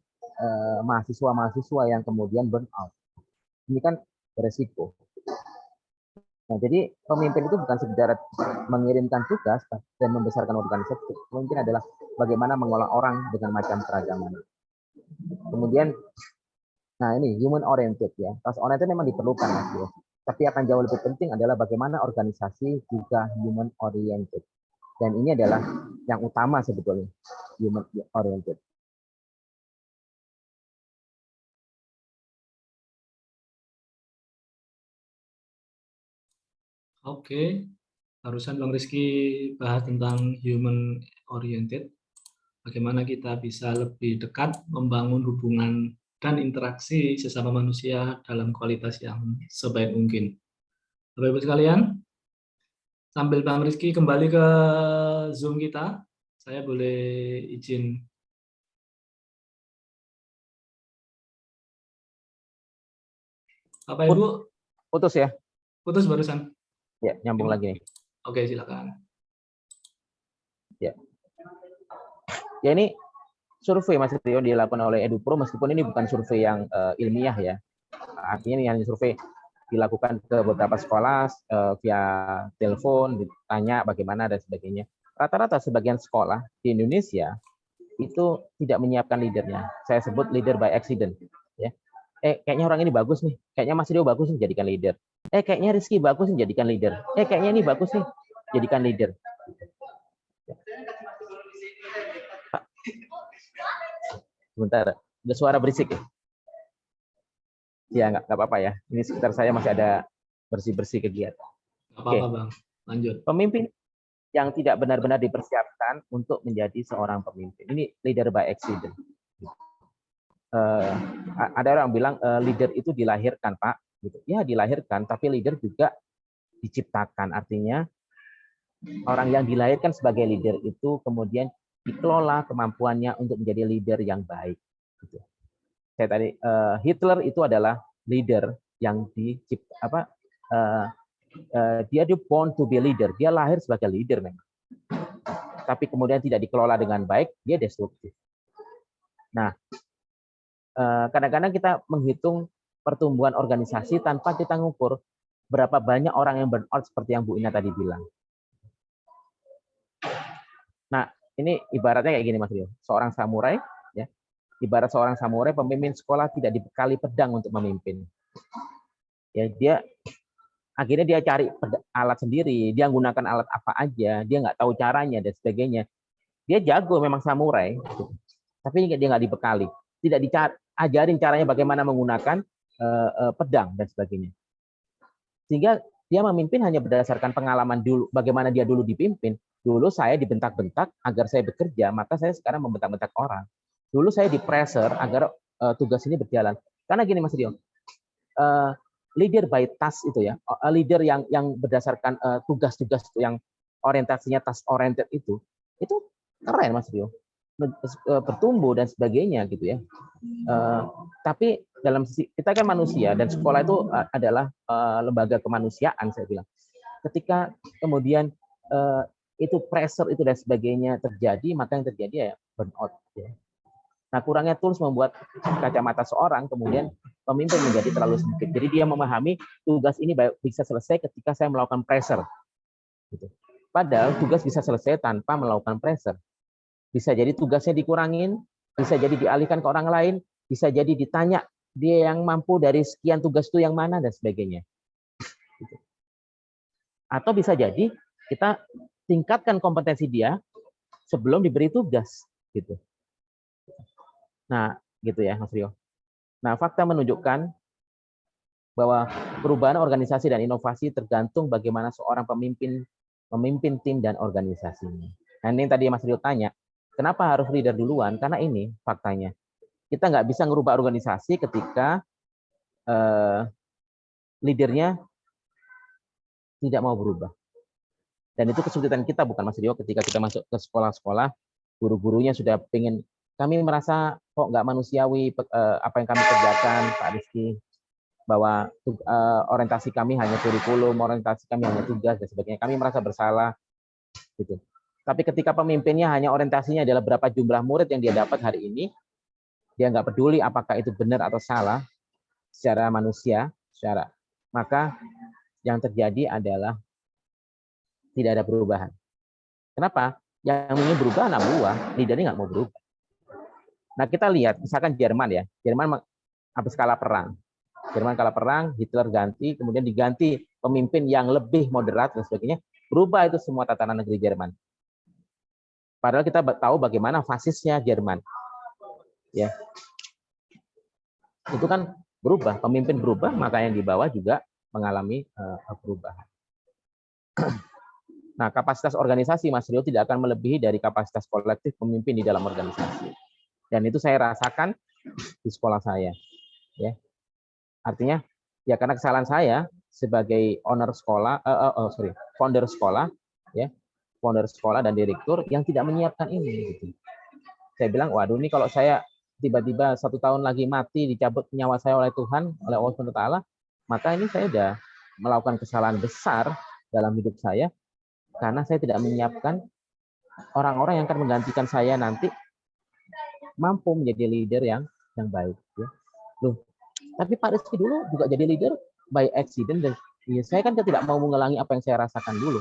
mahasiswa-mahasiswa yang kemudian burnout? Ini kan beresiko. Nah, jadi pemimpin itu bukan sekedar mengirimkan tugas dan membesarkan organisasi. Pemimpin adalah bagaimana mengolah orang dengan macam keragaman. Kemudian, nah ini human oriented ya. Task oriented memang diperlukan Mas Dio. Tapi akan jauh lebih penting adalah bagaimana organisasi juga human oriented. Dan ini adalah yang utama sebetulnya, human oriented. Oke, barusan Bang Rizky bahas tentang human oriented. Bagaimana kita bisa lebih dekat membangun hubungan dan interaksi sesama manusia dalam kualitas yang sebaik mungkin. Bapak Ibu sekalian, sambil Bang Rizky kembali ke Zoom kita, saya boleh izin. Bapak Ibu, putus ya? Putus barusan. Ya, nyambung lagi nih. Oke, silakan. Ya. Ya ini survei Mas Rio dilakukan oleh EduPro, meskipun ini bukan survei yang ilmiah ya. Artinya ini hanya survei dilakukan ke beberapa sekolah via telepon, ditanya bagaimana dan sebagainya. Rata-rata sebagian sekolah di Indonesia itu tidak menyiapkan leadernya. Saya sebut leader by accident. Ya. Kayaknya orang ini bagus nih. Kayaknya Mas Rio bagus nih jadikan leader. Kayaknya Rizky bagus nih jadikan leader. Kayaknya ini bagus nih jadikan leader. Pak. Sebentar, ada suara berisik ya? Ya, nggak apa-apa ya. Ini sekitar saya masih ada bersih-bersih kegiatan. Nggak apa-apa, Bang. Lanjut. Pemimpin yang tidak benar-benar dipersiapkan untuk menjadi seorang pemimpin. Ini leader by accident. Ada orang bilang leader itu dilahirkan, Pak. Ya, dilahirkan, tapi leader juga diciptakan. Artinya orang yang dilahirkan sebagai leader itu kemudian dikelola kemampuannya untuk menjadi leader yang baik. Saya tadi Hitler itu adalah leader yang dia born to be leader, dia lahir sebagai leader memang. Tapi kemudian tidak dikelola dengan baik, dia destruktif. Nah, kadang-kadang kita menghitung pertumbuhan organisasi tanpa kita ngukur berapa banyak orang yang burnout seperti yang Bu Ina tadi bilang. Nah, ini ibaratnya kayak gini Mas Rio, seorang samurai ya. Ibarat seorang samurai, pemimpin sekolah tidak dibekali pedang untuk memimpin. Ya, akhirnya dia cari alat sendiri, dia menggunakan alat apa aja, dia nggak tahu caranya dan sebagainya. Dia jago memang samurai, tapi dia nggak dibekali, tidak diajarin caranya bagaimana menggunakan pedang dan sebagainya. Sehingga dia memimpin hanya berdasarkan pengalaman dulu, bagaimana dia dulu dipimpin. Dulu saya dibentak-bentak agar saya bekerja, maka saya sekarang membentak-bentak orang. Dulu saya di pressure agar tugas ini berjalan. Karena gini Mas Rio, leader by task itu ya, leader yang berdasarkan tugas-tugas yang orientasinya task oriented itu keren Mas Rio, bertumbuh dan sebagainya gitu ya. Tapi dalam sisi kita kan manusia dan sekolah itu adalah lembaga kemanusiaan saya bilang. Ketika kemudian itu pressure itu dan sebagainya terjadi, maka yang terjadi ya burnout. Ya. Nah, kurangnya tools membuat kacamata seorang kemudian pemimpin menjadi terlalu sempit. Jadi dia memahami tugas ini bisa selesai ketika saya melakukan pressure. Gitu. Padahal tugas bisa selesai tanpa melakukan pressure. Bisa jadi tugasnya dikurangin, bisa jadi dialihkan ke orang lain, bisa jadi ditanya dia yang mampu dari sekian tugas itu yang mana dan sebagainya. Gitu. Atau bisa jadi kita tingkatkan kompetensi dia sebelum diberi tugas, gitu. Nah, gitu ya, Mas Rio. Nah, fakta menunjukkan bahwa perubahan organisasi dan inovasi tergantung bagaimana seorang pemimpin memimpin tim dan organisasinya. Nah, ini tadi Mas Rio tanya, kenapa harus leader duluan? Karena ini faktanya. Kita nggak bisa merubah organisasi ketika leadernya tidak mau berubah. Dan itu kesulitan kita, bukan Mas Rio, ketika kita masuk ke sekolah-sekolah, guru-gurunya sudah pengen, kami merasa kok nggak manusiawi apa yang kami kerjakan, Pak Rizky, bahwa orientasi kami hanya kurikulum, orientasi kami hanya tugas, dan sebagainya. Kami merasa bersalah. Gitu. Tapi ketika pemimpinnya hanya orientasinya adalah berapa jumlah murid yang dia dapat hari ini, dia nggak peduli apakah itu benar atau salah, secara manusia, maka yang terjadi adalah tidak ada perubahan. Kenapa? Yang ingin berubah anak buah, leadernya nggak mau berubah. Nah kita lihat, misalkan Jerman ya, Jerman habis kalah perang. Jerman kalah perang, Hitler ganti, kemudian diganti pemimpin yang lebih moderat dan sebagainya, berubah itu semua tatanan negeri Jerman. Padahal kita tahu bagaimana fasisnya Jerman. Ya. Itu kan berubah, pemimpin berubah, maka yang di bawah juga mengalami perubahan. Nah, kapasitas organisasi, Mas Rio, tidak akan melebihi dari kapasitas kolektif pemimpin di dalam organisasi. Dan itu saya rasakan di sekolah saya. Ya. Artinya, ya karena kesalahan saya sebagai founder sekolah, ya, founder sekolah dan direktur yang tidak menyiapkan ini. Gitu. Saya bilang, waduh, ini kalau saya tiba-tiba 1 tahun lagi mati, dicabut nyawa saya oleh Tuhan, oleh Allah SWT, maka ini saya sudah melakukan kesalahan besar dalam hidup saya, karena saya tidak menyiapkan orang-orang yang akan menggantikan saya nanti mampu menjadi leader yang baik. Ya. Loh, tapi Pak Rizky dulu juga jadi leader by accident, dan ya, saya kan tidak mau mengulangi apa yang saya rasakan dulu.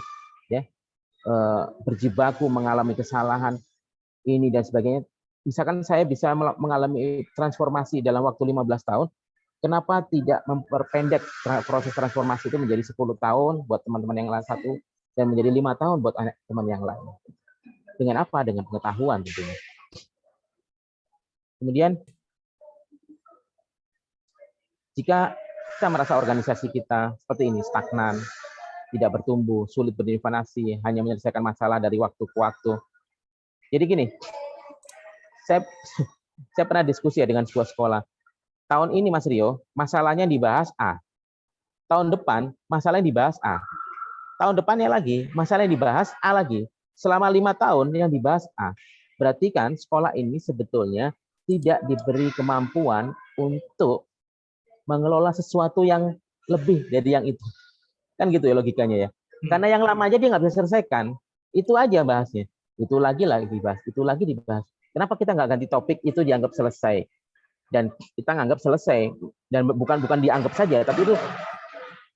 Ya. Berjibaku, mengalami kesalahan, ini dan sebagainya. Misalkan saya bisa mengalami transformasi dalam waktu 15 tahun, kenapa tidak memperpendek proses transformasi itu menjadi 10 tahun buat teman-teman yang lain satu, dan menjadi 5 tahun buat teman yang lain. Dengan apa? Dengan pengetahuan tentunya. Kemudian, jika kita merasa organisasi kita seperti ini, stagnan, tidak bertumbuh, sulit berinovasi, hanya menyelesaikan masalah dari waktu ke waktu. Jadi gini, saya pernah diskusi ya dengan sebuah sekolah. Tahun ini Mas Rio, masalahnya dibahas A. Tahun depan, masalahnya dibahas A. Tahun depannya lagi, masalahnya dibahas A lagi. Selama 5 tahun yang dibahas A. Berarti kan sekolah ini sebetulnya tidak diberi kemampuan untuk mengelola sesuatu yang lebih dari yang itu. Kan gitu ya logikanya ya. Karena yang lama aja dia nggak bisa selesaikan. Itu aja bahasnya. Itu lagi dibahas. Itu lagi dibahas. Kenapa kita nggak ganti topik itu dianggap selesai? Dan kita nganggap selesai. Dan bukan dianggap saja, tapi itu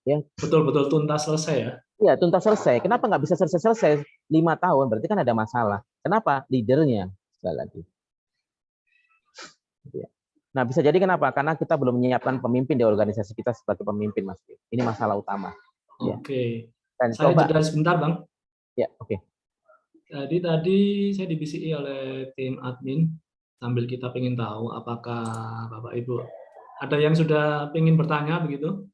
ya betul-betul tuntas selesai ya. Iya, tuntas selesai. Kenapa nggak bisa selesai 5 tahun? Berarti kan ada masalah. Kenapa? Leadernya. Sekali lagi. Nah, bisa jadi kenapa? Karena kita belum menyiapkan pemimpin di organisasi kita sebagai pemimpin, Mas. Ini masalah utama. Oke. Dan saya coba. jeda sebentar, Bang. Ya, oke. Jadi tadi saya dibisiki oleh tim admin sambil kita ingin tahu apakah Bapak Ibu ada yang sudah ingin bertanya begitu.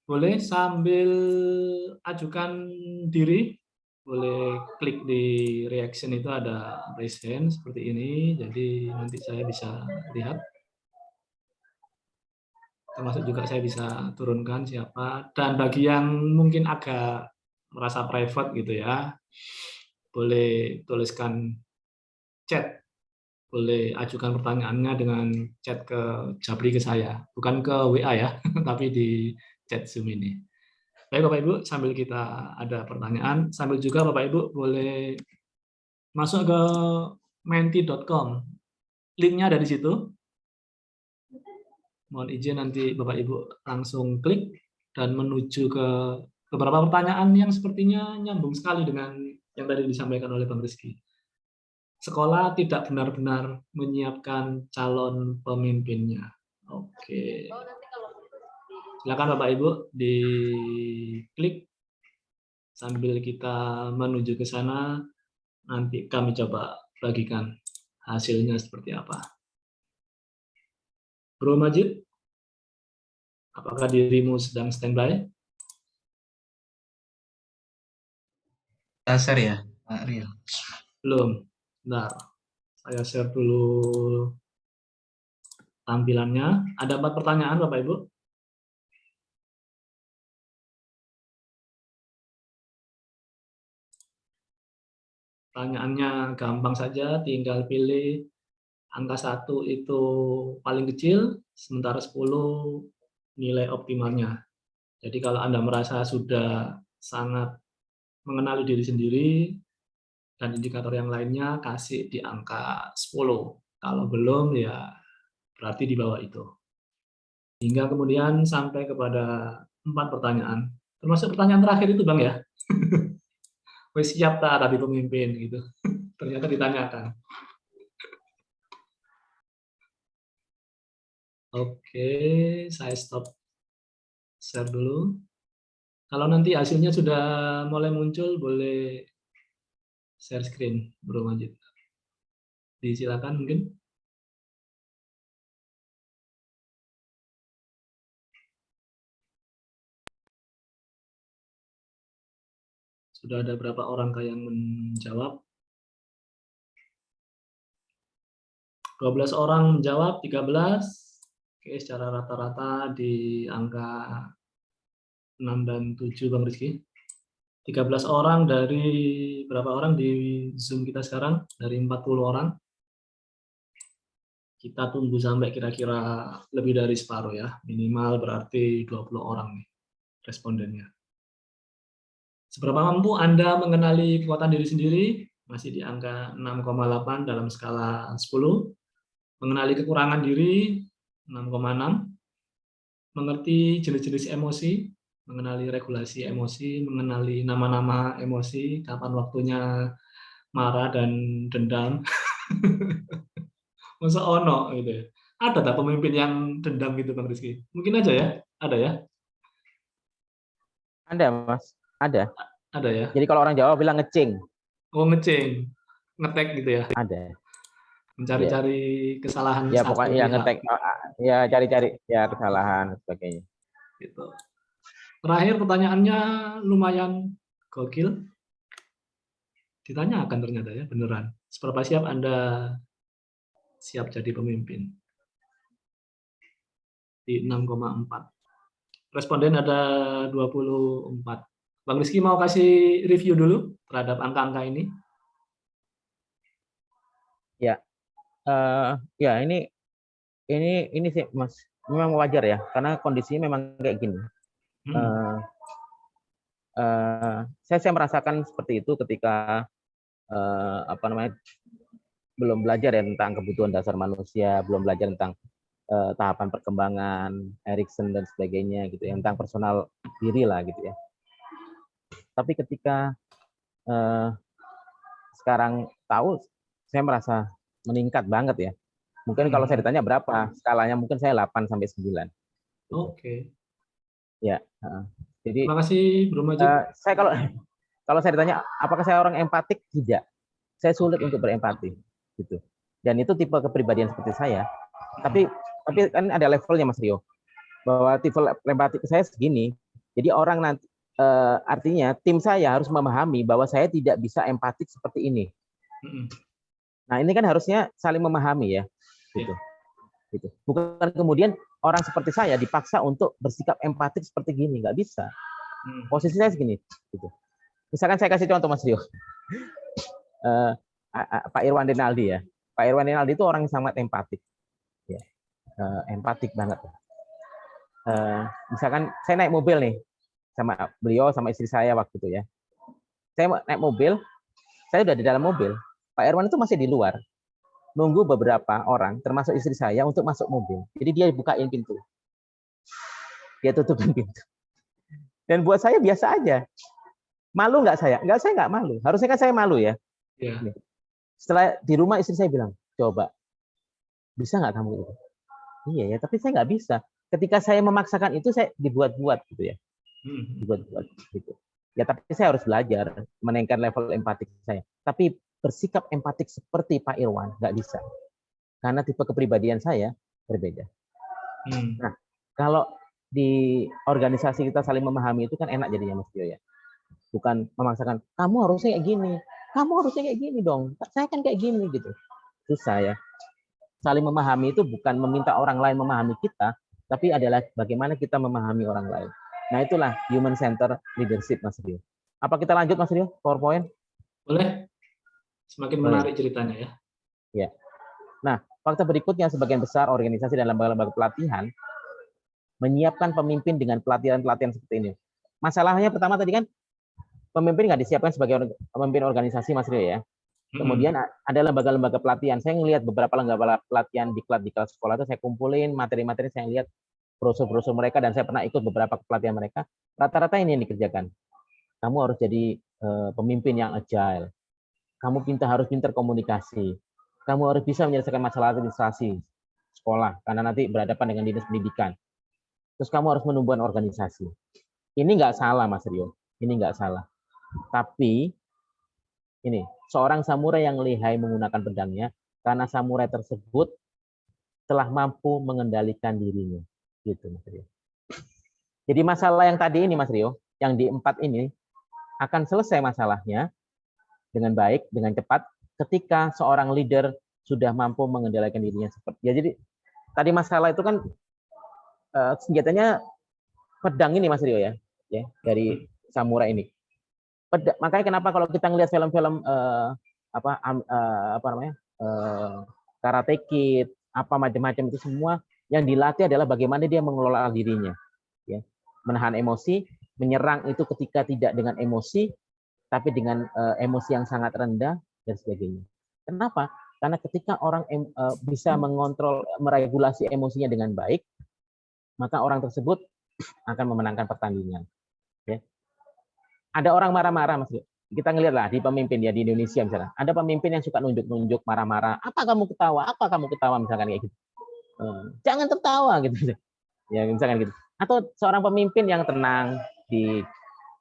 Boleh sambil ajukan diri boleh klik di reaction itu ada raise hand seperti ini, jadi nanti saya bisa lihat. Termasuk juga saya bisa turunkan siapa. Dan bagi yang mungkin agak merasa private gitu ya, boleh tuliskan chat, boleh ajukan pertanyaannya dengan chat ke Japri ke saya, bukan ke WA ya, tapi di chat Zoom ini. Baik Bapak Ibu, sambil kita ada pertanyaan, sambil juga Bapak Ibu boleh masuk ke menti.com. Linknya ada di situ. Mohon izin nanti Bapak Ibu langsung klik dan menuju ke beberapa pertanyaan yang sepertinya nyambung sekali dengan yang tadi disampaikan oleh Bang Rizky. Sekolah tidak benar-benar menyiapkan calon pemimpinnya. Oke. Silakan Bapak Ibu diklik sambil kita menuju ke sana. Nanti kami coba bagikan hasilnya seperti apa. Bro Majid, apakah dirimu sedang standby? Share ya, Pak Rio. Belum. Bentar, saya share dulu tampilannya. Ada 4 pertanyaan Bapak Ibu. Pertanyaannya gampang saja, tinggal pilih angka 1 itu paling kecil, sementara 10 nilai optimalnya. Jadi kalau Anda merasa sudah sangat mengenali diri sendiri dan indikator yang lainnya, kasih di angka 10. Kalau belum, ya berarti di bawah itu. Hingga kemudian sampai kepada 4 pertanyaan. Termasuk pertanyaan terakhir itu Bang ya. Wes siap tak tadi pemimpin gitu. Ternyata ditanyakan. Oke, saya stop share dulu. Kalau nanti hasilnya sudah mulai muncul, boleh share screen, Bro Majid. Disilakan mungkin. Sudah ada berapa orang yang menjawab? 12 orang menjawab, 13. Oke, secara rata-rata di angka 6 dan 7 Bang Rizky. 13 orang dari berapa orang di Zoom kita sekarang? Dari 40 orang. Kita tunggu sampai kira-kira lebih dari separuh ya. Minimal berarti 20 orang nih respondennya. Seberapa mampu Anda mengenali kekuatan diri sendiri? Masih di angka 6,8 dalam skala 10. Mengenali kekurangan diri 6,6. Mengerti jenis-jenis emosi, mengenali regulasi emosi, mengenali nama-nama emosi, kapan waktunya marah dan dendam. Masa ono gitu ya. Ada tak pemimpin yang dendam gitu Bang Rizky? Mungkin aja ya, ada ya? Ada, Mas. Ada. Ada ya? Jadi kalau orang Jawa bilang ngecing. Oh ngeceng, ngetek gitu ya? Ada. Mencari-cari kesalahan Ya satu pokoknya ya pihak. ngetek, ya cari-cari ya kesalahan dan sebagainya. Gitu. Terakhir pertanyaannya lumayan gokil. Ditanyakan ternyata ya, beneran. Seberapa siap Anda siap jadi pemimpin? Di 6,4. Responden ada 24. Bang Rizky mau kasih review dulu terhadap angka-angka ini? Ya, ya ini sih Mas, memang wajar ya, karena kondisinya memang kayak gini. Saya merasakan seperti itu ketika belum belajar ya tentang kebutuhan dasar manusia, belum belajar tentang tahapan perkembangan Erikson dan sebagainya gitu ya, tentang personal diri lah gitu ya. Tapi ketika sekarang tahu, saya merasa meningkat banget ya. Mungkin kalau saya ditanya berapa skalanya, mungkin saya 8 sampai 9. Gitu. Oke. Ya, jadi terima kasih Bro Majid. Saya kalau saya ditanya apakah saya orang empatik, tidak. Saya sulit untuk berempati gitu. Dan itu tipe kepribadian seperti saya. Tapi kan ada levelnya Mas Rio. Bahwa tipe empati saya segini. Jadi orang nanti artinya tim saya harus memahami bahwa saya tidak bisa empatik seperti ini. Nah, ini kan harusnya saling memahami ya, gitu. Gitu. Bukan kemudian orang seperti saya dipaksa untuk bersikap empatik seperti gini, nggak bisa. Posisi saya segini, gitu. Misalkan saya kasih contoh Mas Rio, Pak Irwan Rinaldi ya. Pak Irwan Rinaldi itu orang yang sangat empatik, ya. Empatik banget. Misalkan saya naik mobil nih sama beliau sama istri saya waktu itu ya. Saya naik mobil, saya udah di dalam mobil. Pak Irwan itu masih di luar, nunggu beberapa orang, termasuk istri saya, untuk masuk mobil. Jadi dia bukain pintu, dia tutupin pintu. Dan buat saya biasa aja. Malu nggak saya? Saya nggak malu. Harusnya kan saya malu ya. Yeah. Setelah di rumah istri saya bilang, coba, bisa nggak kamu itu? Iya ya, tapi saya nggak bisa. Ketika saya memaksakan itu, saya dibuat-buat gitu ya. Dibuat-buat gitu. Ya tapi saya harus belajar menaikkan level empatik saya. Tapi bersikap empatik seperti Pak Irwan nggak bisa. Karena tipe kepribadian saya berbeda. Nah, kalau di organisasi kita saling memahami itu kan enak jadinya Mas Tio ya. Bukan memaksakan, kamu harusnya kayak gini, kamu harusnya kayak gini dong, saya kan kayak gini gitu. Susah ya. Saling memahami itu bukan meminta orang lain memahami kita, tapi adalah bagaimana kita memahami orang lain. Nah itulah human center leadership Mas Rio. Apa kita lanjut Mas Rio, PowerPoint? Boleh. Semakin menarik ceritanya ya. Ya. Nah, fakta berikutnya sebagian besar organisasi dan lembaga-lembaga pelatihan menyiapkan pemimpin dengan pelatihan-pelatihan seperti ini. Masalahnya pertama tadi kan pemimpin nggak disiapkan sebagai pemimpin organisasi Mas Rio ya. Kemudian ada lembaga-lembaga pelatihan. Saya ngelihat beberapa lembaga pelatihan di kelas sekolah itu saya kumpulin materi-materi, saya lihat brosur-brosur mereka dan saya pernah ikut beberapa pelatihan mereka. Rata-rata ini yang dikerjakan. Kamu harus jadi pemimpin yang agile. Kamu harus pintar komunikasi. Kamu harus bisa menyelesaikan masalah administrasi sekolah karena nanti berhadapan dengan dinas pendidikan. Terus kamu harus menumbuhkan organisasi. Ini nggak salah Mas Rio. Ini nggak salah. Tapi ini seorang samurai yang lihai menggunakan pedangnya karena samurai tersebut telah mampu mengendalikan dirinya. Gitu Mas Rio. Jadi masalah yang tadi ini Mas Rio, yang di 4 ini akan selesai masalahnya dengan baik, dengan cepat ketika seorang leader sudah mampu mengendalikan dirinya seperti ya. Jadi tadi masalah itu kan senjatanya pedang ini Mas Rio ya dari samurai ini. Makanya kenapa kalau kita ngelihat film-film Karate Kid, apa macam-macam itu semua yang dilatih adalah bagaimana dia mengelola dirinya, ya, menahan emosi, menyerang itu ketika tidak dengan emosi, tapi dengan emosi yang sangat rendah dan sebagainya. Kenapa? Karena ketika orang bisa mengontrol, meregulasi emosinya dengan baik, maka orang tersebut akan memenangkan pertandingan. Ya. Ada orang marah-marah, Mas. Kita ngelihat lah di pemimpin ya di Indonesia misalnya. Ada pemimpin yang suka nunjuk-nunjuk, marah-marah. Apa kamu ketawa? Apa kamu ketawa misalkan kayak gitu. Jangan tertawa gitu. Ya misalkan gitu. Atau seorang pemimpin yang tenang di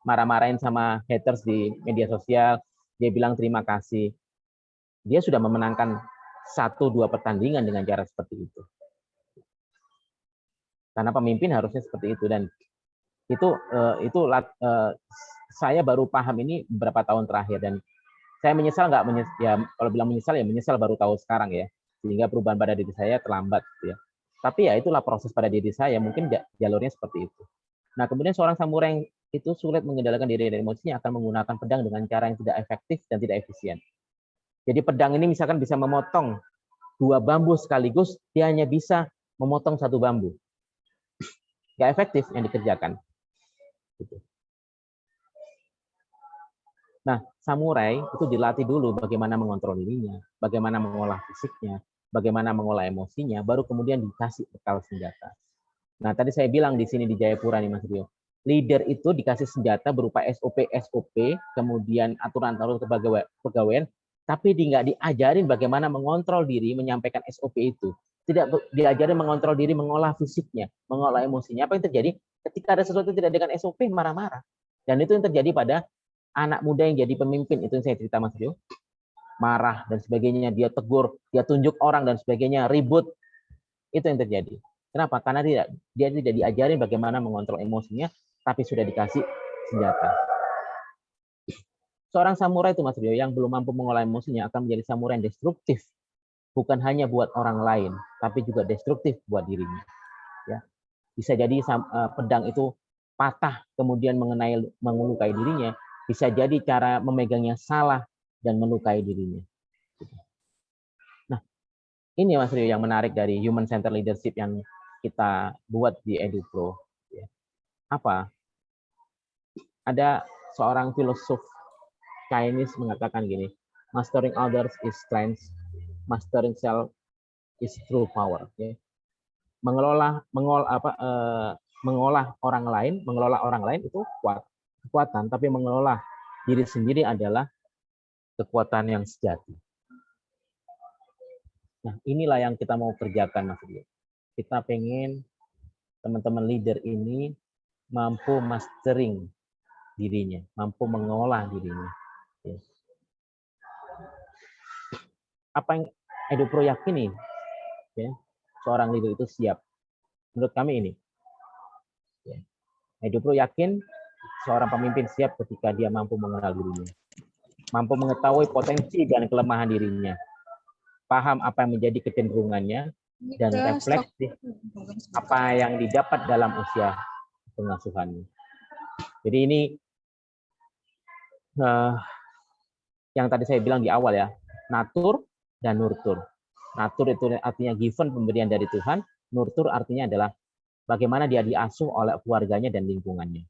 marah-marahin sama haters di media sosial, dia bilang terima kasih. Dia sudah memenangkan 1-2 pertandingan dengan cara seperti itu. Karena pemimpin harusnya seperti itu dan itu saya baru paham ini beberapa tahun terakhir dan saya menyesal nggak ya kalau bilang menyesal ya menyesal baru tahu sekarang ya sehingga perubahan pada diri saya terlambat gitu ya. Tapi ya itulah proses pada diri saya mungkin jalurnya seperti itu. Nah kemudian seorang samurai itu sulit mengendalikan diri dan emosinya akan menggunakan pedang dengan cara yang tidak efektif dan tidak efisien. Jadi pedang ini misalkan bisa memotong 2 bambu sekaligus, dia hanya bisa memotong 1 bambu. Nggak efektif yang dikerjakan. Gitu. Nah, samurai itu dilatih dulu bagaimana mengontrol dirinya, bagaimana mengolah fisiknya, bagaimana mengolah emosinya, baru kemudian dikasih bekal senjata. Nah, tadi saya bilang di sini di Jayapura nih Mas Rio, leader itu dikasih senjata berupa SOP, kemudian aturan-aturan kepegawaian, tapi nggak diajarin bagaimana mengontrol diri, menyampaikan SOP itu. Tidak diajarin mengontrol diri, mengolah fisiknya, mengolah emosinya. Apa yang terjadi? Ketika ada sesuatu tidak dengan SOP, marah-marah. Dan itu yang terjadi pada anak muda yang jadi pemimpin, itu yang saya cerita Mas Rio. Marah dan sebagainya, dia tegur, dia tunjuk orang dan sebagainya, ribut. Itu yang terjadi. Kenapa? Karena dia tidak diajarin bagaimana mengontrol emosinya, tapi sudah dikasih senjata. Seorang samurai itu Mas Rio yang belum mampu mengolah emosinya akan menjadi samurai yang destruktif, bukan hanya buat orang lain, tapi juga destruktif buat dirinya. Ya, bisa jadi pedang itu patah kemudian melukai dirinya, bisa jadi cara memegangnya salah dan melukai dirinya. Nah, ini Mas Rio yang menarik dari human centered leadership yang kita buat di EduPro. Apa? Ada seorang filosof Chinese mengatakan gini, mastering others is strength, mastering self is true power. Mengelola orang lain itu kekuatan, tapi mengelola diri sendiri adalah kekuatan yang sejati. Nah, inilah yang kita mau kerjakan, Mas Rio. Kita pengen teman-teman leader ini mampu mastering dirinya, mampu mengolah dirinya. Apa yang EduPro yakini, seorang leader itu siap. Menurut kami ini, EduPro yakin seorang pemimpin siap ketika dia mampu mengenal dirinya, mampu mengetahui potensi dan kelemahan dirinya, paham apa yang menjadi kecenderungannya, dan refleksi apa yang didapat dalam usia pengasuhannya. Jadi ini yang tadi saya bilang di awal ya, natur dan nurtur. Natur itu artinya given, pemberian dari Tuhan. Nurtur artinya adalah bagaimana dia diasuh oleh keluarganya dan lingkungannya.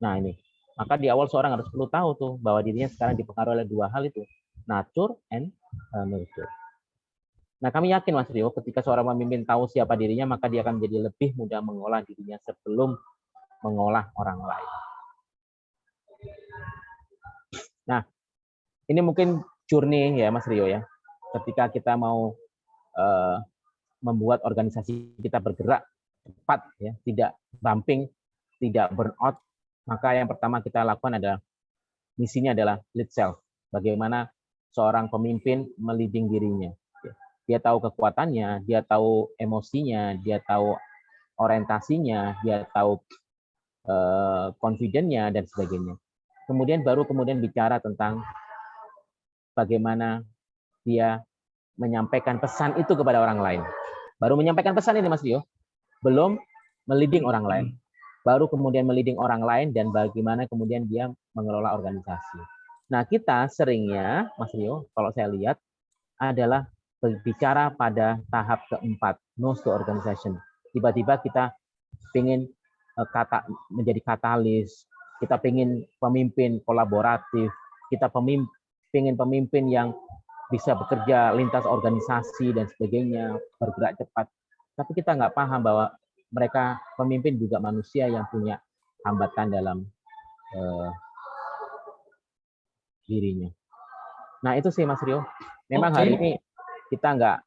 Nah ini, maka di awal seorang harus perlu tahu tuh bahwa dirinya sekarang dipengaruhi oleh dua hal itu, natur and nurtur. Nah kami yakin Mas Rio, ketika seorang pemimpin tahu siapa dirinya, maka dia akan menjadi lebih mudah mengolah dirinya sebelum mengolah orang lain. Nah, ini mungkin journey ya Mas Rio ya. Ketika kita mau membuat organisasi kita bergerak cepat ya, tidak bumping, tidak burn out, maka yang pertama kita lakukan adalah misinya adalah lead self. Bagaimana seorang pemimpin meleading dirinya. Dia tahu kekuatannya, dia tahu emosinya, dia tahu orientasinya, dia tahu confident-nya dan sebagainya. Kemudian bicara tentang bagaimana dia menyampaikan pesan itu kepada orang lain. Baru menyampaikan pesan ini Mas Rio, belum meleading orang lain. Baru kemudian meleading orang lain dan bagaimana kemudian dia mengelola organisasi. Nah kita seringnya Mas Rio, kalau saya lihat adalah berbicara pada tahap keempat, nose to organization. Tiba-tiba kita ingin menjadi katalis, kita ingin pemimpin kolaboratif, kita ingin pemimpin yang bisa bekerja lintas organisasi dan sebagainya, bergerak cepat. Tapi kita nggak paham bahwa mereka pemimpin juga manusia yang punya hambatan dalam dirinya. Nah itu sih Mas Rio. Memang hari ini kita nggak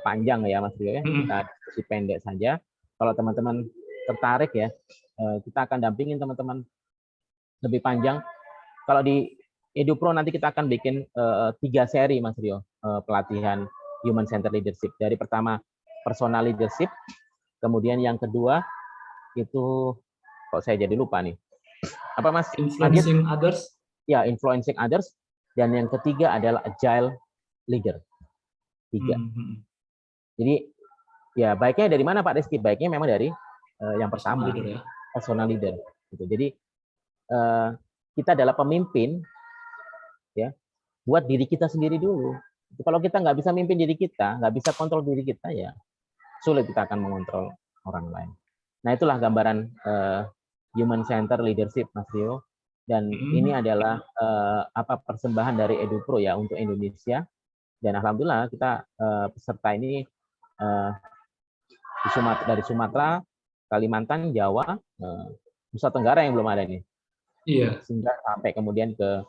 panjang ya Mas Rio ya, kita diskusi pendek saja. Kalau teman-teman tertarik ya, kita akan dampingin teman-teman lebih panjang. Kalau di EduPro nanti kita akan bikin 3 seri Mas Rio, pelatihan human centered leadership. Dari pertama personal leadership, kemudian yang kedua itu kok saya jadi lupa nih. Apa Mas? Influencing others. Ya, influencing others. Dan yang ketiga adalah agile leader. 3. Jadi ya baiknya dari mana Pak Rizky? Baiknya memang dari yang pertama, personal leader. Gitu. Jadi kita adalah pemimpin ya buat diri kita sendiri dulu. Kalau kita nggak bisa mimpin diri kita, nggak bisa kontrol diri kita, ya sulit kita akan mengontrol orang lain. Nah itulah gambaran human center leadership Mas Rio. Dan ini adalah persembahan dari EduPro ya untuk Indonesia. Dan alhamdulillah kita peserta ini dari Sumatera, Kalimantan, Jawa, Nusa Tenggara yang belum ada nih. Iya. Sehingga sampai kemudian ke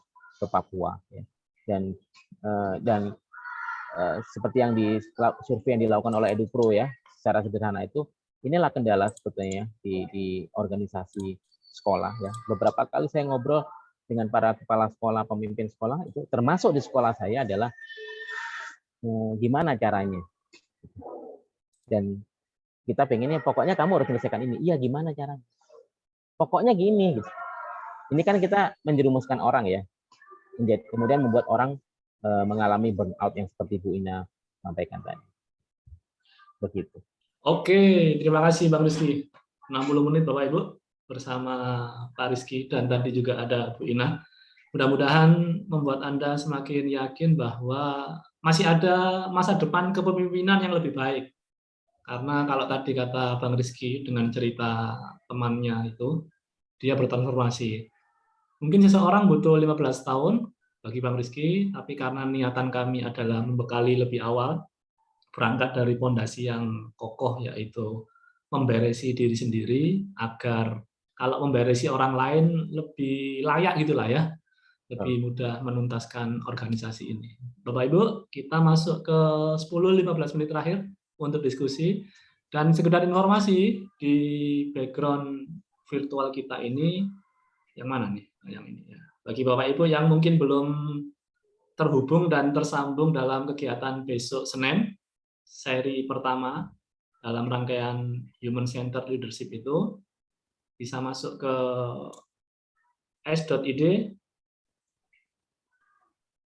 Papua. Ya. Dan seperti yang di survei yang dilakukan oleh EduPro ya, secara sederhana itu, inilah kendala sebetulnya di organisasi sekolah ya. Beberapa kali saya ngobrol dengan para kepala sekolah, pemimpin sekolah itu, termasuk di sekolah saya adalah gimana caranya. Dan kita pengennya pokoknya kamu harus menyelesaikan ini. Iya, gimana caranya? pokoknya gini gitu. Ini kan kita menjerumuskan orang ya, kemudian membuat orang mengalami burnout yang seperti Bu Ina sampaikan tadi. Begitu. Oke, terima kasih Bang Rizky. 60 menit Bapak Ibu bersama Pak Rizky dan tadi juga ada Bu Ina. Mudah-mudahan membuat Anda semakin yakin bahwa masih ada masa depan kepemimpinan yang lebih baik. Karena kalau tadi kata Bang Rizky dengan cerita temannya itu, dia bertransformasi. Mungkin seseorang butuh 15 tahun bagi Bang Rizky, tapi karena niatan kami adalah membekali lebih awal, berangkat dari pondasi yang kokoh, yaitu memberesi diri sendiri, agar kalau memberesi orang lain lebih layak gitulah ya, lebih mudah menuntaskan organisasi ini. Bapak Ibu, kita masuk ke 10-15 menit terakhir untuk diskusi. Dan sekedar informasi, di background virtual kita ini, yang mana nih? Yang ini ya. Bagi Bapak Ibu yang mungkin belum terhubung dan tersambung dalam kegiatan besok Senin, seri pertama dalam rangkaian Human Centered Leadership itu, bisa masuk ke s.id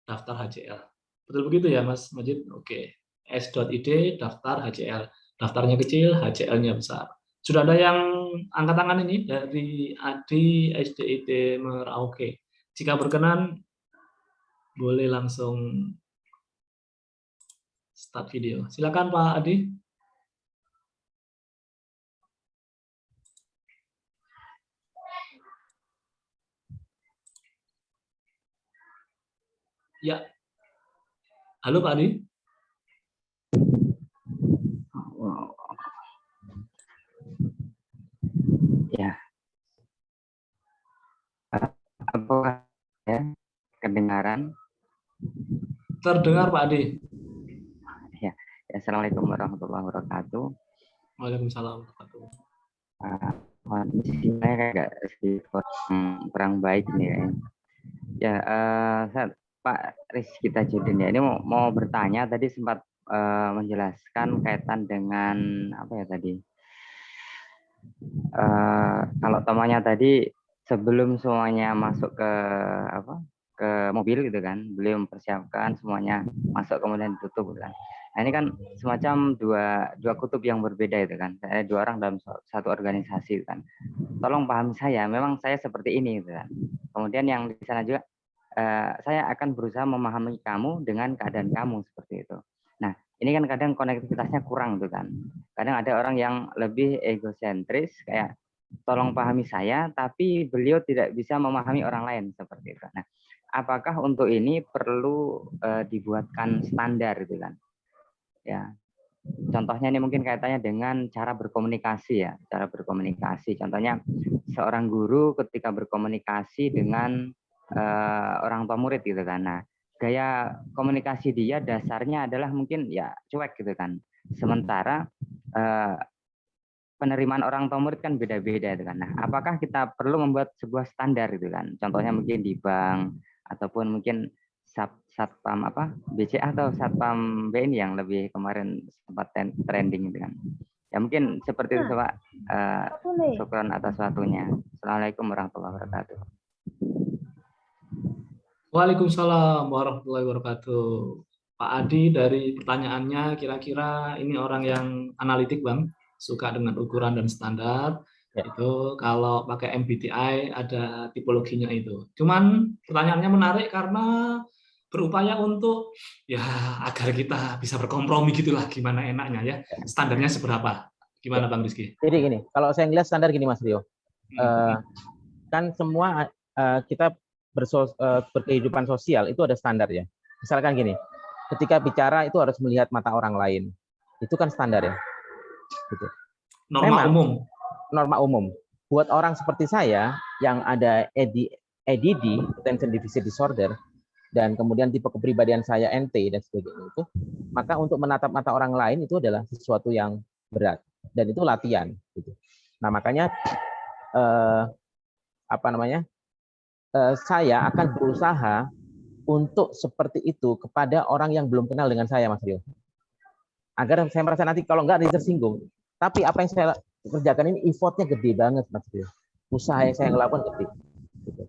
daftar HCL. Betul begitu ya Mas Majid? Oke. s.id daftar HCL. Daftarnya kecil, HCL-nya besar. Sudah ada yang angkat tangan ini dari Adi SDIT Merauke. Jika berkenan, boleh langsung start video. Silakan Pak Adi. Ya. Halo Pak Adi. Ya. Apakah ya kedengaran? Terdengar Pak Adi. Ya. Assalamualaikum warahmatullahi wabarakatuh. Waalaikumsalam warahmatullahi wabarakatuh. Sinyalnya agak sedikit kurang baik nih. Ya, Pak Rizky Tajudin ya. Ini mau bertanya, tadi sempat menjelaskan kaitan dengan apa ya tadi? Kalau temannya tadi sebelum semuanya masuk ke mobil gitu kan, beliau mempersiapkan semuanya masuk kemudian ditutup gitu kan. Nah ini kan semacam dua kutub yang berbeda itu kan. Saya dua orang dalam satu organisasi gitu kan. Tolong pahami saya, memang saya seperti ini gitu kan. Kemudian yang di sana juga saya akan berusaha memahami kamu dengan keadaan kamu seperti itu. Nah ini kan kadang konektivitasnya kurang tuh kan. Kadang ada orang yang lebih egosentris kayak tolong pahami saya, tapi beliau tidak bisa memahami orang lain seperti itu. Nah, apakah untuk ini perlu dibuatkan standar gitu kan? Ya, contohnya ini mungkin kaitannya dengan cara berkomunikasi ya, cara berkomunikasi. Contohnya seorang guru ketika berkomunikasi dengan orang tua murid gitu kan. Nah, gaya komunikasi dia dasarnya adalah mungkin ya cuek gitu kan. Sementara penerimaan orang tua murid kan beda-beda gitu kan. Nah, apakah kita perlu membuat sebuah standar gitu kan? Contohnya mungkin di bank ataupun mungkin satpam BCA atau satpam BNI yang lebih kemarin sempat trending gitu kan. Ya mungkin seperti itu Pak. Syukran atas waktunya. Assalamualaikum warahmatullahi wabarakatuh. Waalaikumsalam warahmatullahi wabarakatuh. Pak Adi, dari pertanyaannya kira-kira ini orang yang analitik Bang, suka dengan ukuran dan standar. Ya. Itu kalau pakai MBTI ada tipologinya itu. Cuman pertanyaannya menarik karena berupaya untuk ya agar kita bisa berkompromi gitulah, gimana enaknya ya. Standarnya seberapa? Gimana Bang Rizky? Jadi gini, kalau saya ngeliat standar gini Mas Rio. Kan semua kita berkehidupan sosial itu ada standar ya. Misalkan gini, ketika bicara itu harus melihat mata orang lain. Itu kan standar ya. Gitu. Norma umum. Buat orang seperti saya yang ada ADD, attention deficit disorder, dan kemudian tipe kepribadian saya NT dan sebagainya itu, maka untuk menatap mata orang lain itu adalah sesuatu yang berat dan itu latihan. Gitu. Nah makanya saya akan berusaha untuk seperti itu kepada orang yang belum kenal dengan saya, Mas Rio. Agar saya merasa nanti kalau enggak tersinggung. Tapi apa yang saya kerjakan ini effortnya gede banget, Mas Rio. usaha yang saya lakukan gede. Gitu.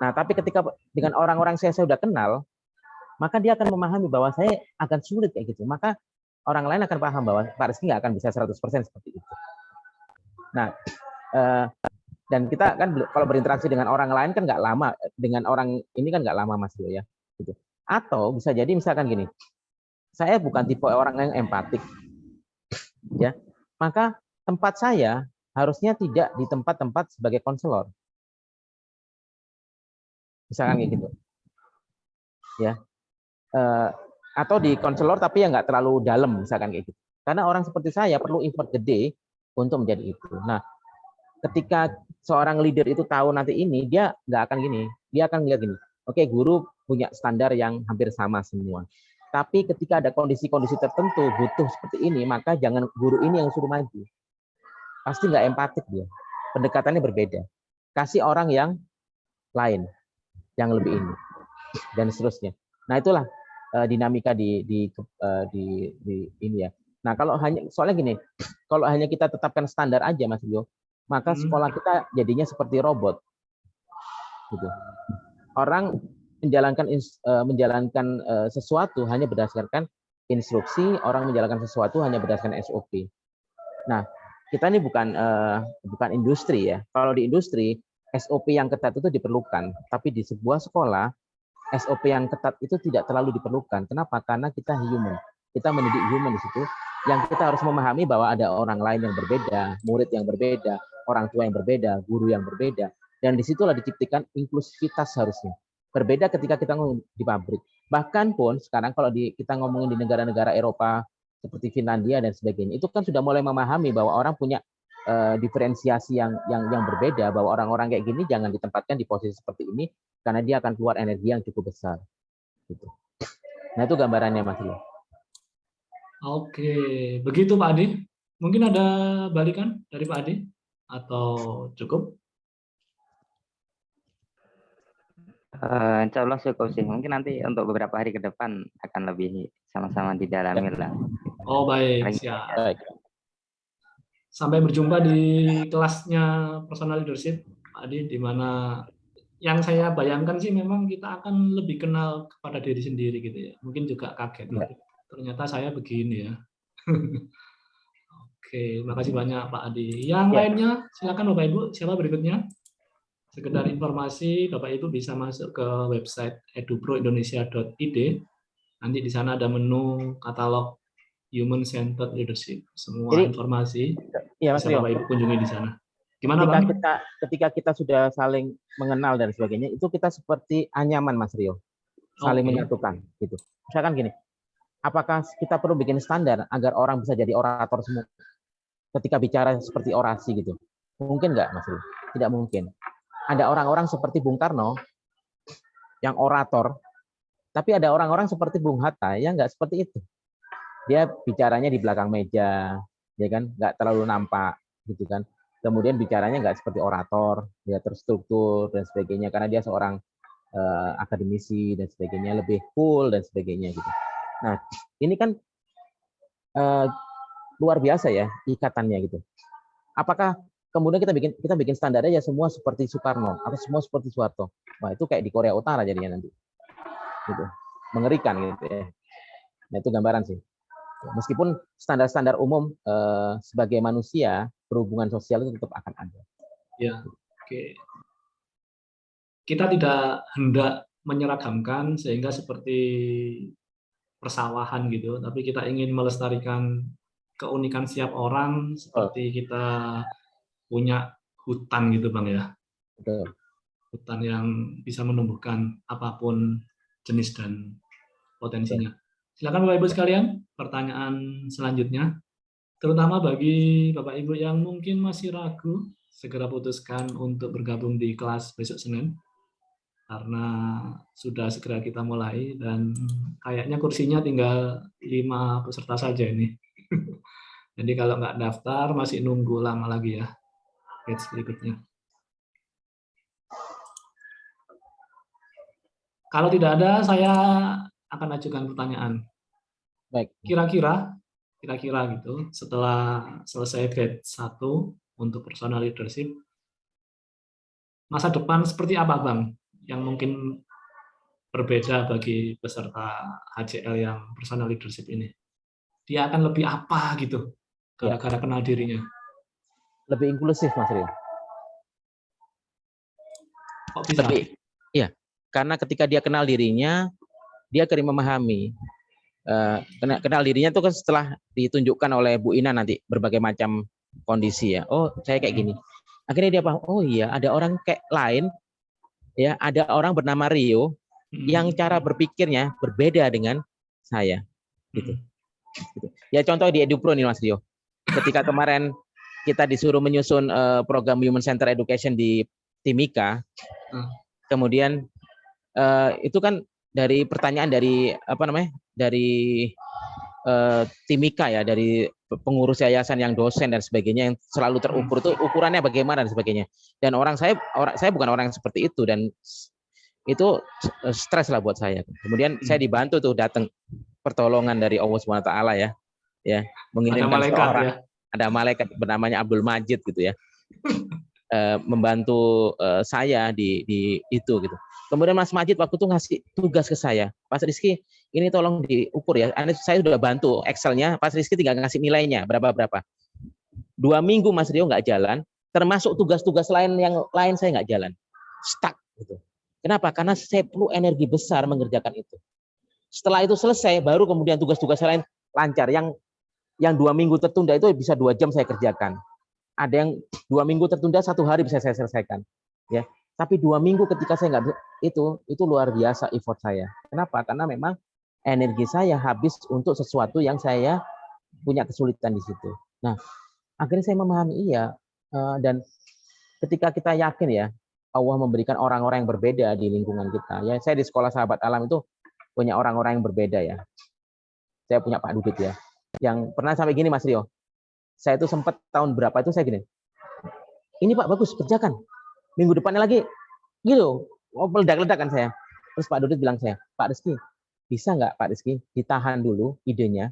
Nah, tapi ketika dengan orang-orang saya sudah kenal, maka dia akan memahami bahwa saya akan sulit kayak gitu. Maka orang lain akan paham bahwa Pak Rizky nggak akan bisa 100% seperti itu. Nah, dan kita kan kalau berinteraksi dengan orang lain kan nggak lama, dengan orang ini kan nggak lama Mas Rio ya. Gitu. Atau bisa jadi misalkan gini, saya bukan tipe orang yang empatik, ya. Maka tempat saya harusnya tidak di tempat-tempat sebagai konselor, misalkan kayak gitu, ya. Atau di konselor tapi yang nggak terlalu dalam, misalkan kayak gitu. Karena orang seperti saya perlu effort gede untuk menjadi itu. Nah, ketika seorang leader itu tahu nanti ini, dia nggak akan gini, dia akan lihat gini, oke, guru punya standar yang hampir sama semua. Tapi ketika ada kondisi-kondisi tertentu butuh seperti ini, maka jangan guru ini yang suruh maju. Pasti nggak empatik dia. Pendekatannya berbeda. Kasih orang yang lain, yang lebih ini, dan seterusnya. Nah, itulah dinamika di ini ya. Nah, kalau hanya soalnya gini, kalau hanya kita tetapkan standar aja Mas Rio, maka sekolah kita jadinya seperti robot. Gitu. Orang menjalankan sesuatu hanya berdasarkan instruksi, orang menjalankan sesuatu hanya berdasarkan SOP. Nah, kita ini bukan industri ya. Kalau di industri, SOP yang ketat itu diperlukan, tapi di sebuah sekolah SOP yang ketat itu tidak terlalu diperlukan. Kenapa? Karena kita human. Kita mendidik human di situ. Yang kita harus memahami bahwa ada orang lain yang berbeda, murid yang berbeda, orang tua yang berbeda, guru yang berbeda. Dan disitulah diciptakan inklusivitas harusnya. Berbeda ketika kita ngomong di pabrik. Bahkan pun sekarang kalau kita ngomongin di negara-negara Eropa seperti Finlandia dan sebagainya, itu kan sudah mulai memahami bahwa orang punya diferensiasi yang berbeda, bahwa orang-orang kayak gini jangan ditempatkan di posisi seperti ini karena dia akan keluar energi yang cukup besar. Gitu. Nah, itu gambarannya Mas Rio. Oke, begitu Pak Adi. Mungkin ada balikan dari Pak Adi atau cukup? Insya Allah cukup sih. Mungkin nanti untuk beberapa hari ke depan akan lebih sama-sama didalami lah. Oh baik, siap. Baik. Sampai berjumpa di kelasnya personal leadership, Pak Adi, di mana yang saya bayangkan sih memang kita akan lebih kenal kepada diri sendiri gitu ya. Mungkin juga kaget, ternyata saya begini ya. Oke, makasih banyak Pak Adi. Yang lainnya silakan Bapak Ibu, siapa berikutnya? Sekedar informasi, Bapak Ibu bisa masuk ke website eduproindonesia.id. Nanti di sana ada menu katalog Human Centered Leadership. Semua informasi ya, bisa Bapak Ibu kunjungi di sana. Gimana ketika kita sudah saling mengenal dan sebagainya, itu kita seperti anyaman Mas Rio, saling menyatukan gitu. Misalkan gini, apakah kita perlu bikin standar agar orang bisa jadi orator semua ketika bicara seperti orasi gitu? Mungkin nggak Mas Rio? Tidak mungkin. Ada orang-orang seperti Bung Karno yang orator, tapi ada orang-orang seperti Bung Hatta yang nggak seperti itu. Dia bicaranya di belakang meja, ya kan, nggak terlalu nampak, gitu kan. Kemudian bicaranya nggak seperti orator, dia terstruktur dan sebagainya, karena dia seorang akademisi dan sebagainya, lebih cool dan sebagainya, gitu. Nah, ini kan luar biasa ya ikatannya, gitu. Apakah kemudian kita bikin standar aja semua seperti Soekarno atau semua seperti Soeharto? Wah, itu kayak di Korea Utara jadinya nanti, gitu. Mengerikan gitu ya. Nah, itu gambaran sih. Meskipun standar-standar umum sebagai manusia, berhubungan sosial itu tetap akan ada. Ya, oke. Kita tidak hendak menyeragamkan sehingga seperti persawahan gitu, tapi kita ingin melestarikan keunikan setiap orang seperti kita punya hutan gitu Bang ya. Betul. Hutan yang bisa menumbuhkan apapun jenis dan potensinya. Silakan Bapak Ibu sekalian, pertanyaan selanjutnya. Terutama bagi Bapak Ibu yang mungkin masih ragu, segera putuskan untuk bergabung di kelas besok Senin. Karena sudah segera kita mulai dan kayaknya kursinya tinggal 5 peserta saja ini. Jadi kalau nggak daftar masih nunggu lama lagi ya. Batch berikutnya. Kalau tidak ada, saya akan ajukan pertanyaan. Baik. Kira-kira gitu, setelah selesai batch 1 untuk personal leadership, masa depan seperti apa Bang yang mungkin berbeda bagi peserta HCL yang personal leadership ini? Dia akan lebih apa gitu Ya, gara-gara kenal dirinya? lebih inklusif Mas Rio. Kok bisa? Lebih, iya, karena ketika dia kenal dirinya, dia akan memahami. Kenal dirinya itu kan setelah ditunjukkan oleh Bu Ina nanti berbagai macam kondisi ya. Oh, saya kayak gini. Akhirnya dia paham, oh iya, ada orang kayak lain, ya, ada orang bernama Rio yang cara berpikirnya berbeda dengan saya, gitu. Ya contoh di EduPro nih Mas Rio. Ketika kemarin kita disuruh menyusun program Human Center Education di Timika, kemudian itu kan dari pertanyaan dari apa namanya, dari Timika ya, dari pengurus yayasan yang dosen dan sebagainya yang selalu terukur itu ukurannya bagaimana dan sebagainya. Dan saya bukan orang yang seperti itu dan itu stres lah buat saya. Kemudian saya dibantu tuh datang pertolongan dari Allah Subhanahu wa taala ya mengirimkan seorang, ya. Ada malaikat bernamanya Abdul Majid gitu ya. Membantu saya di itu gitu. Kemudian Mas Majid waktu itu ngasih tugas ke saya, Mas Rizky, ini tolong diukur ya. Saya sudah bantu Excel-nya, Mas Rizky tinggal ngasih nilainya berapa. 2 minggu Mas Rio nggak jalan, termasuk tugas-tugas lain yang lain saya nggak jalan, stuck gitu. Kenapa? Karena saya perlu energi besar mengerjakan itu. Setelah itu selesai, baru kemudian tugas-tugas lain lancar. Yang 2 minggu tertunda itu bisa 2 jam saya kerjakan. Ada yang 2 minggu tertunda 1 hari bisa saya selesaikan, ya. Tapi 2 minggu ketika saya nggak itu luar biasa effort saya. Kenapa? Karena memang energi saya habis untuk sesuatu yang saya punya kesulitan di situ. Nah, akhirnya saya memahami dan ketika kita yakin ya Allah memberikan orang-orang yang berbeda di lingkungan kita. Ya, saya di sekolah Sahabat Alam itu punya orang-orang yang berbeda ya. Saya punya Pak Dudut ya, yang pernah sampai gini Mas Rio. Saya itu sempat tahun berapa itu saya gini, ini Pak bagus kerjakan, minggu depannya lagi gitu, meledak-ledak kan saya. Terus Pak Dudut bilang saya, Pak Rizky bisa nggak Pak Rizky ditahan dulu idenya,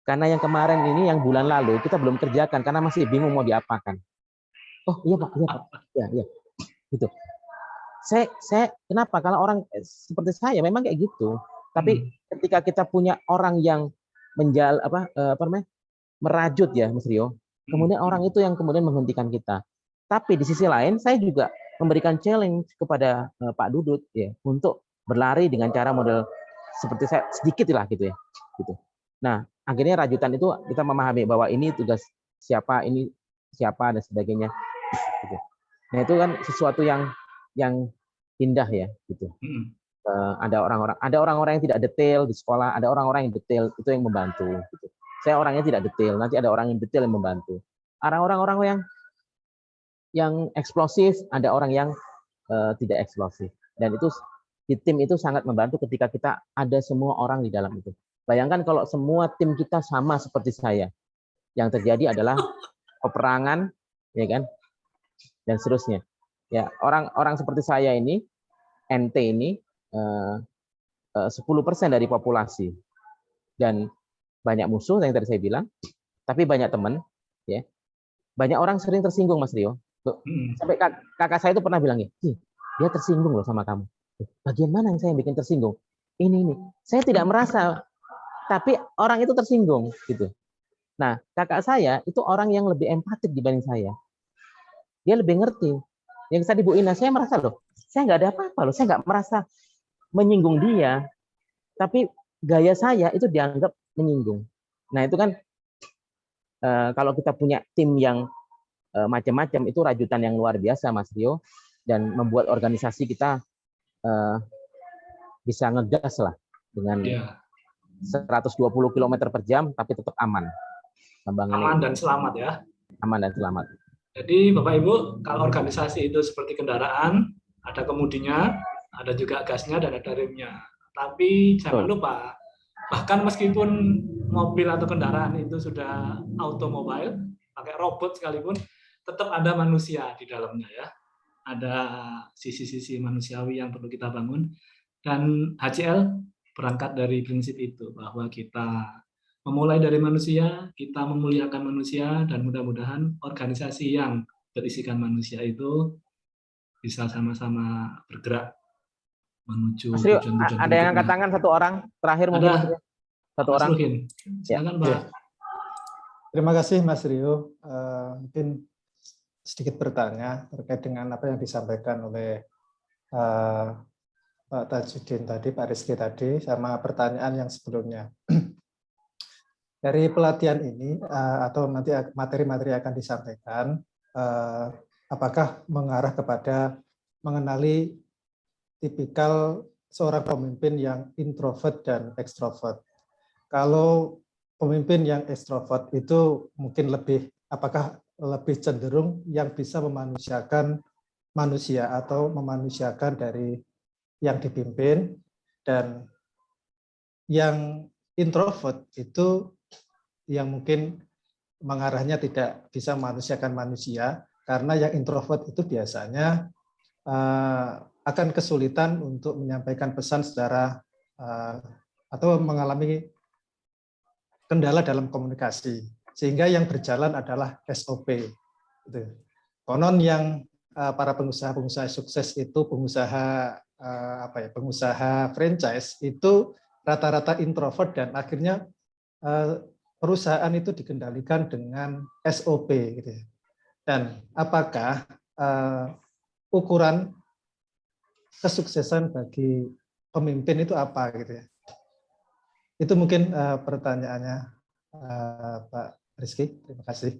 karena yang kemarin ini yang bulan lalu kita belum kerjakan karena masih bingung mau diapakan. Oh iya Pak, ya gitu. Saya kenapa? Kalau orang seperti saya memang kayak gitu. Tapi ketika kita punya orang yang merajut ya Mas Rio, kemudian orang itu yang kemudian menghentikan kita. Tapi di sisi lain saya juga memberikan challenge kepada Pak Dudut ya untuk berlari dengan cara model seperti saya sedikit lah gitu ya. Gitu. Nah, akhirnya rajutan itu kita memahami bahwa ini tugas siapa, ini siapa dan sebagainya. Gitu. Nah, itu kan sesuatu yang indah ya gitu. Ada orang-orang yang tidak detail di sekolah, ada orang-orang yang detail, itu yang membantu gitu. Saya orangnya tidak detail, nanti ada orang yang detail yang membantu. Orang-orang yang eksplosif, ada orang yang tidak eksplosif. Dan itu di tim itu sangat membantu ketika kita ada semua orang di dalam itu. Bayangkan kalau semua tim kita sama seperti saya. Yang terjadi adalah peperangan, ya kan? Dan seterusnya. Ya, orang seperti saya ini, NT ini 10% dari populasi. Dan banyak musuh yang tadi saya bilang, tapi banyak teman, ya. Banyak orang sering tersinggung Mas Rio. Sampai kakak saya itu pernah bilang, dia tersinggung loh sama kamu. Bagian mana yang saya bikin tersinggung? Ini. Saya tidak merasa, tapi orang itu tersinggung gitu. Nah, kakak saya itu orang yang lebih empatik dibanding saya. Dia lebih ngerti. Yang tadi Bu Ina, saya merasa loh, saya nggak ada apa-apa loh, saya nggak merasa menyinggung dia, tapi gaya saya itu dianggap menyinggung. Nah itu kan kalau kita punya tim yang macam-macam, itu rajutan yang luar biasa Mas Rio, dan membuat organisasi kita bisa ngegas lah dengan 120 km per jam, tapi tetap aman. Aman dan selamat ya. Aman dan selamat. Jadi Bapak Ibu, kalau organisasi itu seperti kendaraan, ada kemudinya, ada juga gasnya dan ada remnya. Tapi jangan lupa, bahkan meskipun mobil atau kendaraan itu sudah automobile, pakai robot sekalipun, tetap ada manusia di dalamnya ya. Ada sisi-sisi manusiawi yang perlu kita bangun. Dan HCL berangkat dari prinsip itu, bahwa kita memulai dari manusia, kita memuliakan manusia, dan mudah-mudahan organisasi yang berisikan manusia itu bisa sama-sama bergerak menuju Mas Rio, tujuan-tujuan ada yang angkat berikutnya. tangan satu orang terakhir mungkin Ada Mas Rio. Satu Mas orang. Ruhin, Ya. silakan Pak. Terima kasih Mas Rio. Mungkin sedikit bertanya terkait dengan apa yang disampaikan oleh Pak Tajudin tadi, Pak Rizky tadi, sama pertanyaan yang sebelumnya. Dari pelatihan ini atau nanti materi-materi akan disampaikan, apakah mengarah kepada mengenali tipikal seorang pemimpin yang introvert dan ekstrovert? Kalau pemimpin yang ekstrovert itu mungkin apakah lebih cenderung yang bisa memanusiakan manusia atau memanusiakan dari yang dipimpin, dan yang introvert itu yang mungkin mengarahnya tidak bisa memanusiakan manusia, karena yang introvert itu biasanya akan kesulitan untuk menyampaikan pesan secara atau mengalami kendala dalam komunikasi, sehingga yang berjalan adalah SOP. Konon yang para pengusaha-pengusaha sukses itu pengusaha franchise itu rata-rata introvert, dan akhirnya perusahaan itu dikendalikan dengan SOP gitu ya. Dan apakah ukuran kesuksesan bagi pemimpin itu apa gitu ya? Itu mungkin pertanyaannya Pak Rizky. Terima kasih.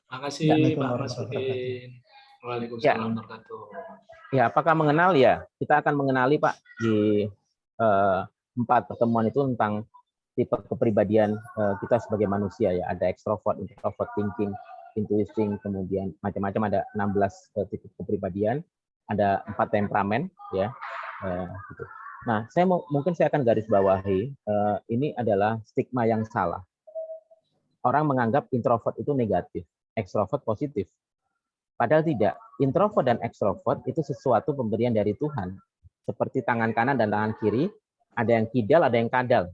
Terima kasih Pak Mas Ruhin. Waalaikumsalam warahmatullahi wabarakatuh. Ya, apakah mengenal ya? Kita akan mengenali Pak di 4 pertemuan itu tentang tipe kepribadian kita sebagai manusia ya. Ada extrovert, introvert, thinking, intuiting, kemudian macam-macam, ada 16 tipe kepribadian, ada 4 temperamen ya. Gitu. Nah, mungkin saya akan garis bawahi ini adalah stigma yang salah. Orang menganggap introvert itu negatif, extrovert positif. Padahal tidak. Introvert dan extrovert itu sesuatu pemberian dari Tuhan. Seperti tangan kanan dan tangan kiri, ada yang kidal, ada yang kadal.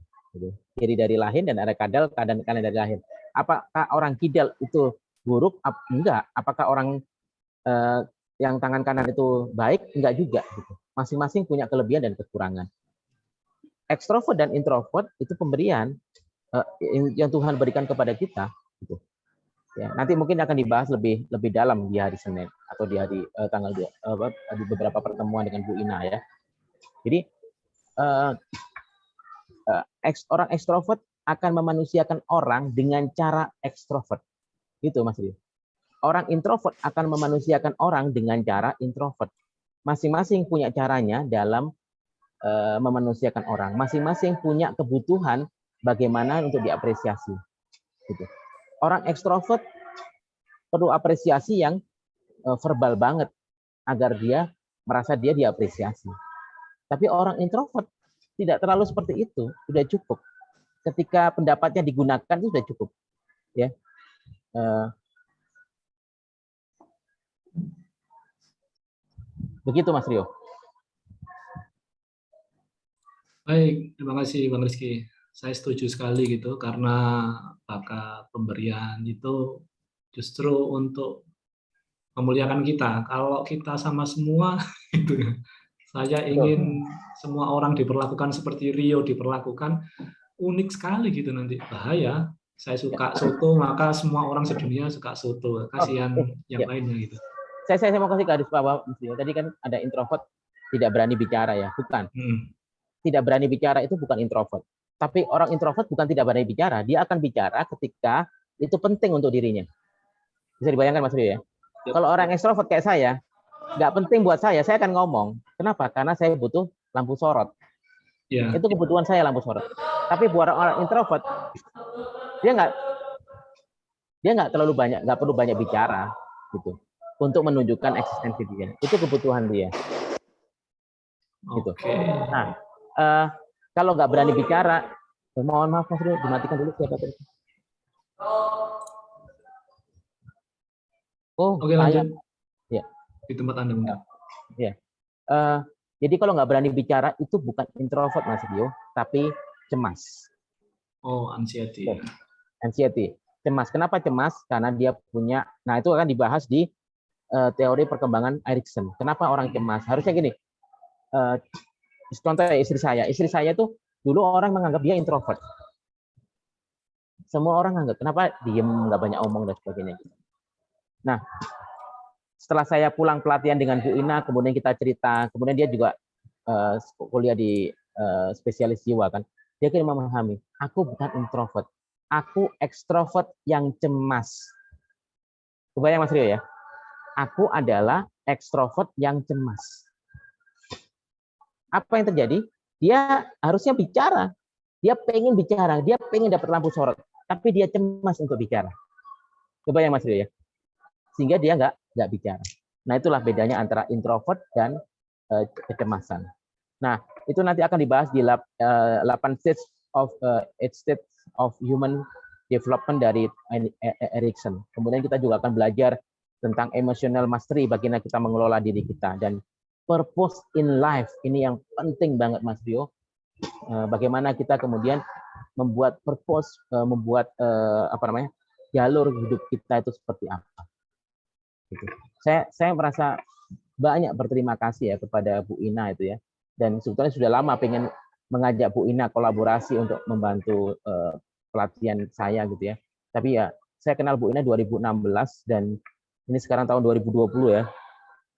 Kiri dari lahir dan ada kadal, kanan dari lahir. Apakah orang kidal itu buruk? Enggak. Apakah orang yang tangan kanan itu baik? Enggak juga. Masing-masing punya kelebihan dan kekurangan. Ekstrovert dan introvert itu pemberian yang Tuhan berikan kepada kita. Ya, nanti mungkin akan dibahas lebih dalam di hari Senin atau di hari tanggal 2 di beberapa pertemuan dengan Bu Ina ya. Jadi orang ekstrovert akan memanusiakan orang dengan cara ekstrovert. Gitu Mas Rio. Orang introvert akan memanusiakan orang dengan cara introvert. Masing-masing punya caranya dalam memanusiakan orang. Masing-masing punya kebutuhan bagaimana untuk diapresiasi. Gitu. Orang ekstrovert perlu apresiasi yang verbal banget agar dia merasa dia diapresiasi. Tapi orang introvert tidak terlalu seperti itu, sudah cukup. Ketika pendapatnya digunakan itu sudah cukup. Ya. Begitu Mas Rio. Baik, terima kasih Bang Rizky. Saya setuju sekali gitu, karena bakat pemberian itu justru untuk memuliakan kita. Kalau kita sama semua, gitu ya. Saya ingin semua orang diperlakukan seperti Rio diperlakukan, unik sekali gitu nanti. Bahaya. Saya suka soto, maka semua orang sedunia suka soto. Kasihan yang lainnya gitu. Saya mau kasih garis bawah, tadi kan ada introvert tidak berani bicara ya, bukan. Tidak berani bicara itu bukan introvert. Tapi orang introvert bukan tidak berani bicara, dia akan bicara ketika itu penting untuk dirinya. Bisa dibayangkan Mas Rio ya? Kalau orang ekstrovert kayak saya, nggak penting buat saya akan ngomong. Kenapa? Karena saya butuh lampu sorot. Ya. Itu kebutuhan saya lampu sorot. Tapi buat orang introvert, dia nggak terlalu banyak, nggak perlu banyak bicara gitu untuk menunjukkan eksistensi dia. Itu kebutuhan dia. Gitu. Nah, kalau nggak berani bicara, mohon maaf Mas Rio, dimatikan dulu siapa tadi. Oke, lanjut. Ya. Di tempat Anda mungkin. Ya. Jadi kalau nggak berani bicara itu bukan introvert Mas Rio, tapi cemas. Oh, anxiety. Anxiety. Cemas. Kenapa cemas? Karena dia punya. Nah, itu akan dibahas di teori perkembangan Erikson. Kenapa orang cemas? Harusnya gini, contoh istri saya tuh dulu orang menganggap dia introvert. Semua orang anggap, kenapa diem, nggak banyak omong dan sebagainya. Nah, setelah saya pulang pelatihan dengan Bu Ina, kemudian kita cerita, kemudian dia juga kuliah di spesialis jiwa kan, dia kira memahami, aku bukan introvert, aku ekstrovert yang cemas. Kebayang Mas Rio ya? Aku adalah ekstrovert yang cemas. Apa yang terjadi? Dia harusnya bicara, dia pengen bicara, dia pengen dapat lampu sorot, tapi dia cemas untuk bicara. Kebayang Mas Rio ya? Sehingga dia nggak bicara. Nah, itulah bedanya antara introvert dan kecemasan. Nah, itu nanti akan dibahas di 8 stage of human development dari Erikson. Kemudian kita juga akan belajar tentang emotional mastery, bagaimana kita mengelola diri kita, dan purpose in life. Ini yang penting banget Mas Rio. Bagaimana kita kemudian membuat purpose, membuat jalur hidup kita itu seperti apa. Gitu. Saya merasa banyak berterima kasih ya kepada Bu Ina itu ya, dan sebetulnya sudah lama pengen mengajak Bu Ina kolaborasi untuk membantu pelatihan saya gitu ya. Tapi ya saya kenal Bu Ina 2016 dan ini sekarang tahun 2020 ya,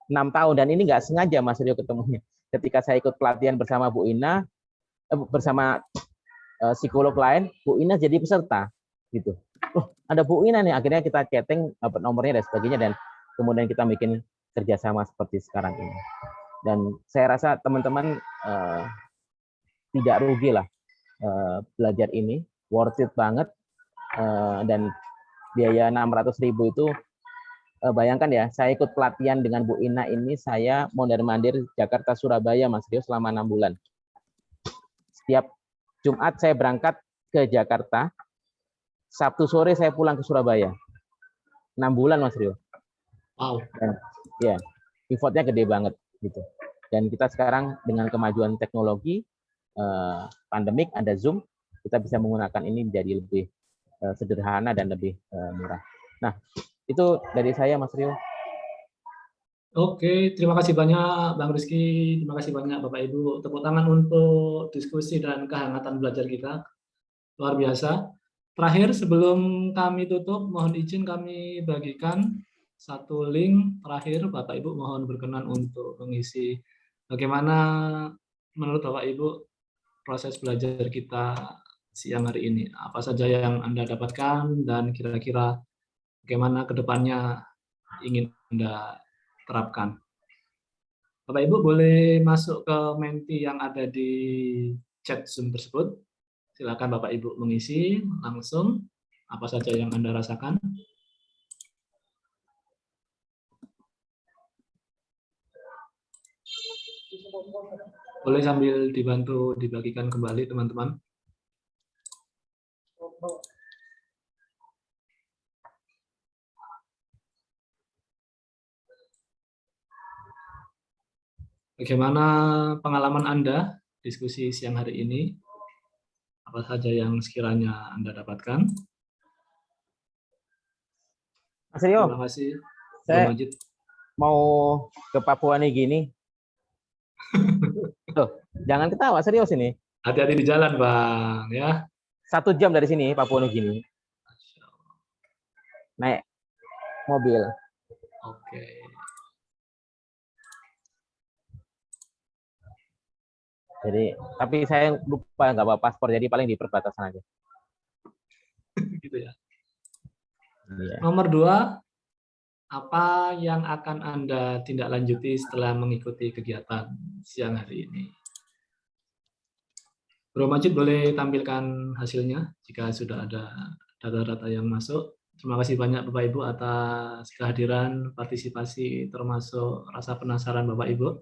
6 tahun, dan ini nggak sengaja Mas Rio ketemunya. Ketika saya ikut pelatihan bersama Bu Ina, bersama psikolog lain, Bu Ina jadi peserta gitu. Oh, ada Bu Ina nih, akhirnya kita chatting, dapat nomornya dan sebagainya, dan kemudian kita bikin kerjasama seperti sekarang ini. Dan saya rasa teman-teman tidak rugi lah belajar ini, worth it banget, dan biaya 600.000 itu, bayangkan ya, saya ikut pelatihan dengan Bu Ina ini, saya mondar-mandir Jakarta Surabaya Mas Rio selama 6 bulan. Setiap Jumat saya berangkat ke Jakarta, Sabtu sore saya pulang ke Surabaya. 6 bulan Mas Rio. Wow. Dan, ya, effortnya gede banget gitu. Dan kita sekarang dengan kemajuan teknologi, pandemik, ada Zoom, kita bisa menggunakan ini menjadi lebih sederhana dan lebih murah. Nah, itu dari saya Mas Rio. Oke, terima kasih banyak Bang Rizky, terima kasih banyak Bapak Ibu. Tepuk tangan untuk diskusi dan kehangatan belajar kita. Luar biasa. Terakhir, sebelum kami tutup, mohon izin kami bagikan satu link terakhir. Bapak Ibu mohon berkenan untuk mengisi bagaimana menurut Bapak Ibu proses belajar kita siang hari ini. Apa saja yang Anda dapatkan dan kira-kira bagaimana ke depannya ingin Anda terapkan. Bapak Ibu boleh masuk ke menti yang ada di chat Zoom tersebut. Silakan Bapak Ibu mengisi langsung apa saja yang Anda rasakan. Boleh sambil dibantu dibagikan kembali teman-teman. Bagaimana pengalaman Anda diskusi siang hari ini? Apa saja yang sekiranya Anda dapatkan? Mas Rio, Terima kasih. saya Majid. mau ke Papua nih gini. Tuh, jangan ketawa, serius ini. Hati-hati di jalan, Bang, ya. 1 jam dari sini, Papua Nugini. Naik mobil. Oke. Jadi, tapi saya lupa nggak bawa paspor, jadi paling di perbatasan aja. Gitu ya. Iya. Nomor 2, apa yang akan Anda tindak lanjuti setelah mengikuti kegiatan siang hari ini? Bro Majid boleh tampilkan hasilnya jika sudah ada data-data yang masuk. Terima kasih banyak Bapak Ibu atas kehadiran, partisipasi, termasuk rasa penasaran Bapak Ibu,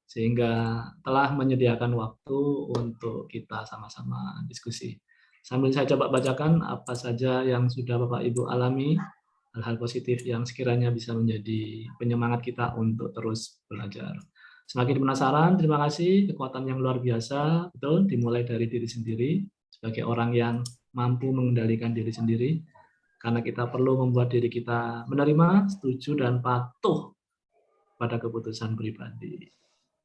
sehingga telah menyediakan waktu untuk kita sama-sama diskusi. Sambil saya coba bacakan apa saja yang sudah Bapak Ibu alami, hal-hal positif yang sekiranya bisa menjadi penyemangat kita untuk terus belajar. Semakin penasaran, terima kasih, kekuatan yang luar biasa, betul, dimulai dari diri sendiri, sebagai orang yang mampu mengendalikan diri sendiri, karena kita perlu membuat diri kita menerima, setuju, dan patuh pada keputusan pribadi.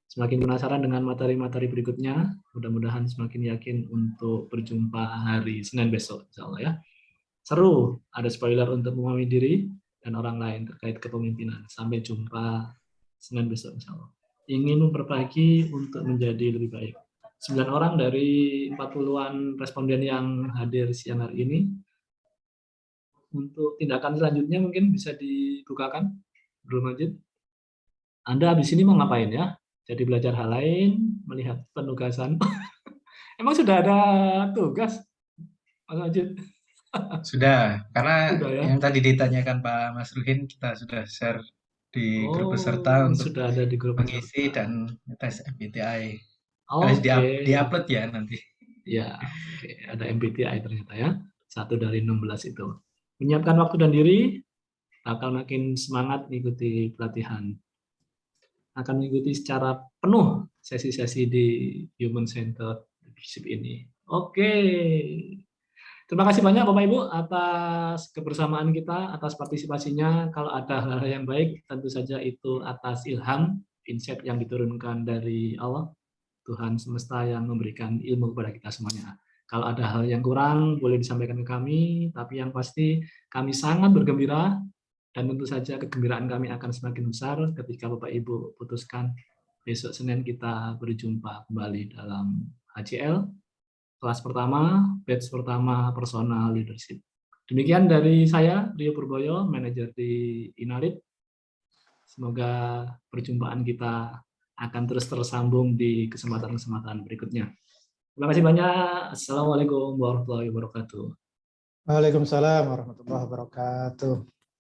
Semakin penasaran dengan materi-materi berikutnya, mudah-mudahan semakin yakin untuk berjumpa hari Senin besok, insya Allah ya. Seru, ada spoiler untuk memahami diri dan orang lain terkait kepemimpinan. Sampai jumpa Senin besok, insya Allah. Ingin memperbaiki untuk menjadi lebih baik. 9 orang dari 40-an responden yang hadir siang hari ini. Untuk tindakan selanjutnya mungkin bisa dibukakan, Bro Majid. Anda habis ini mau ngapain ya? Jadi belajar hal lain, melihat penugasan. Emang sudah ada tugas, Mas Majid? Sudah, karena Sudah ya? yang tadi ditanyakan Pak Mas Ruhin kita sudah share di grup peserta untuk sudah ada di grup mengisi peserta. dan tes MBTI. Oke. Di-upload ya nanti. Ya, oke. Ada MBTI ternyata ya. 1 dari 16 itu. Menyiapkan waktu dan diri, akan makin semangat mengikuti pelatihan. Akan mengikuti secara penuh sesi-sesi di Human Centered Leadership ini. Oke. Terima kasih banyak Bapak Ibu atas kebersamaan kita, atas partisipasinya. Kalau ada hal-hal yang baik, tentu saja itu atas ilham, insight yang diturunkan dari Allah, Tuhan semesta yang memberikan ilmu kepada kita semuanya. Kalau ada hal yang kurang, boleh disampaikan ke kami, tapi yang pasti kami sangat bergembira, dan tentu saja kegembiraan kami akan semakin besar ketika Bapak Ibu putuskan besok Senin kita berjumpa kembali dalam HCL, kelas pertama, batch pertama personal leadership. Demikian dari saya, Rio Purboyo, manajer di Inarit. Semoga perjumpaan kita akan terus tersambung di kesempatan-kesempatan berikutnya. Terima kasih banyak. Assalamualaikum warahmatullahi wabarakatuh. Waalaikumsalam warahmatullahi wabarakatuh.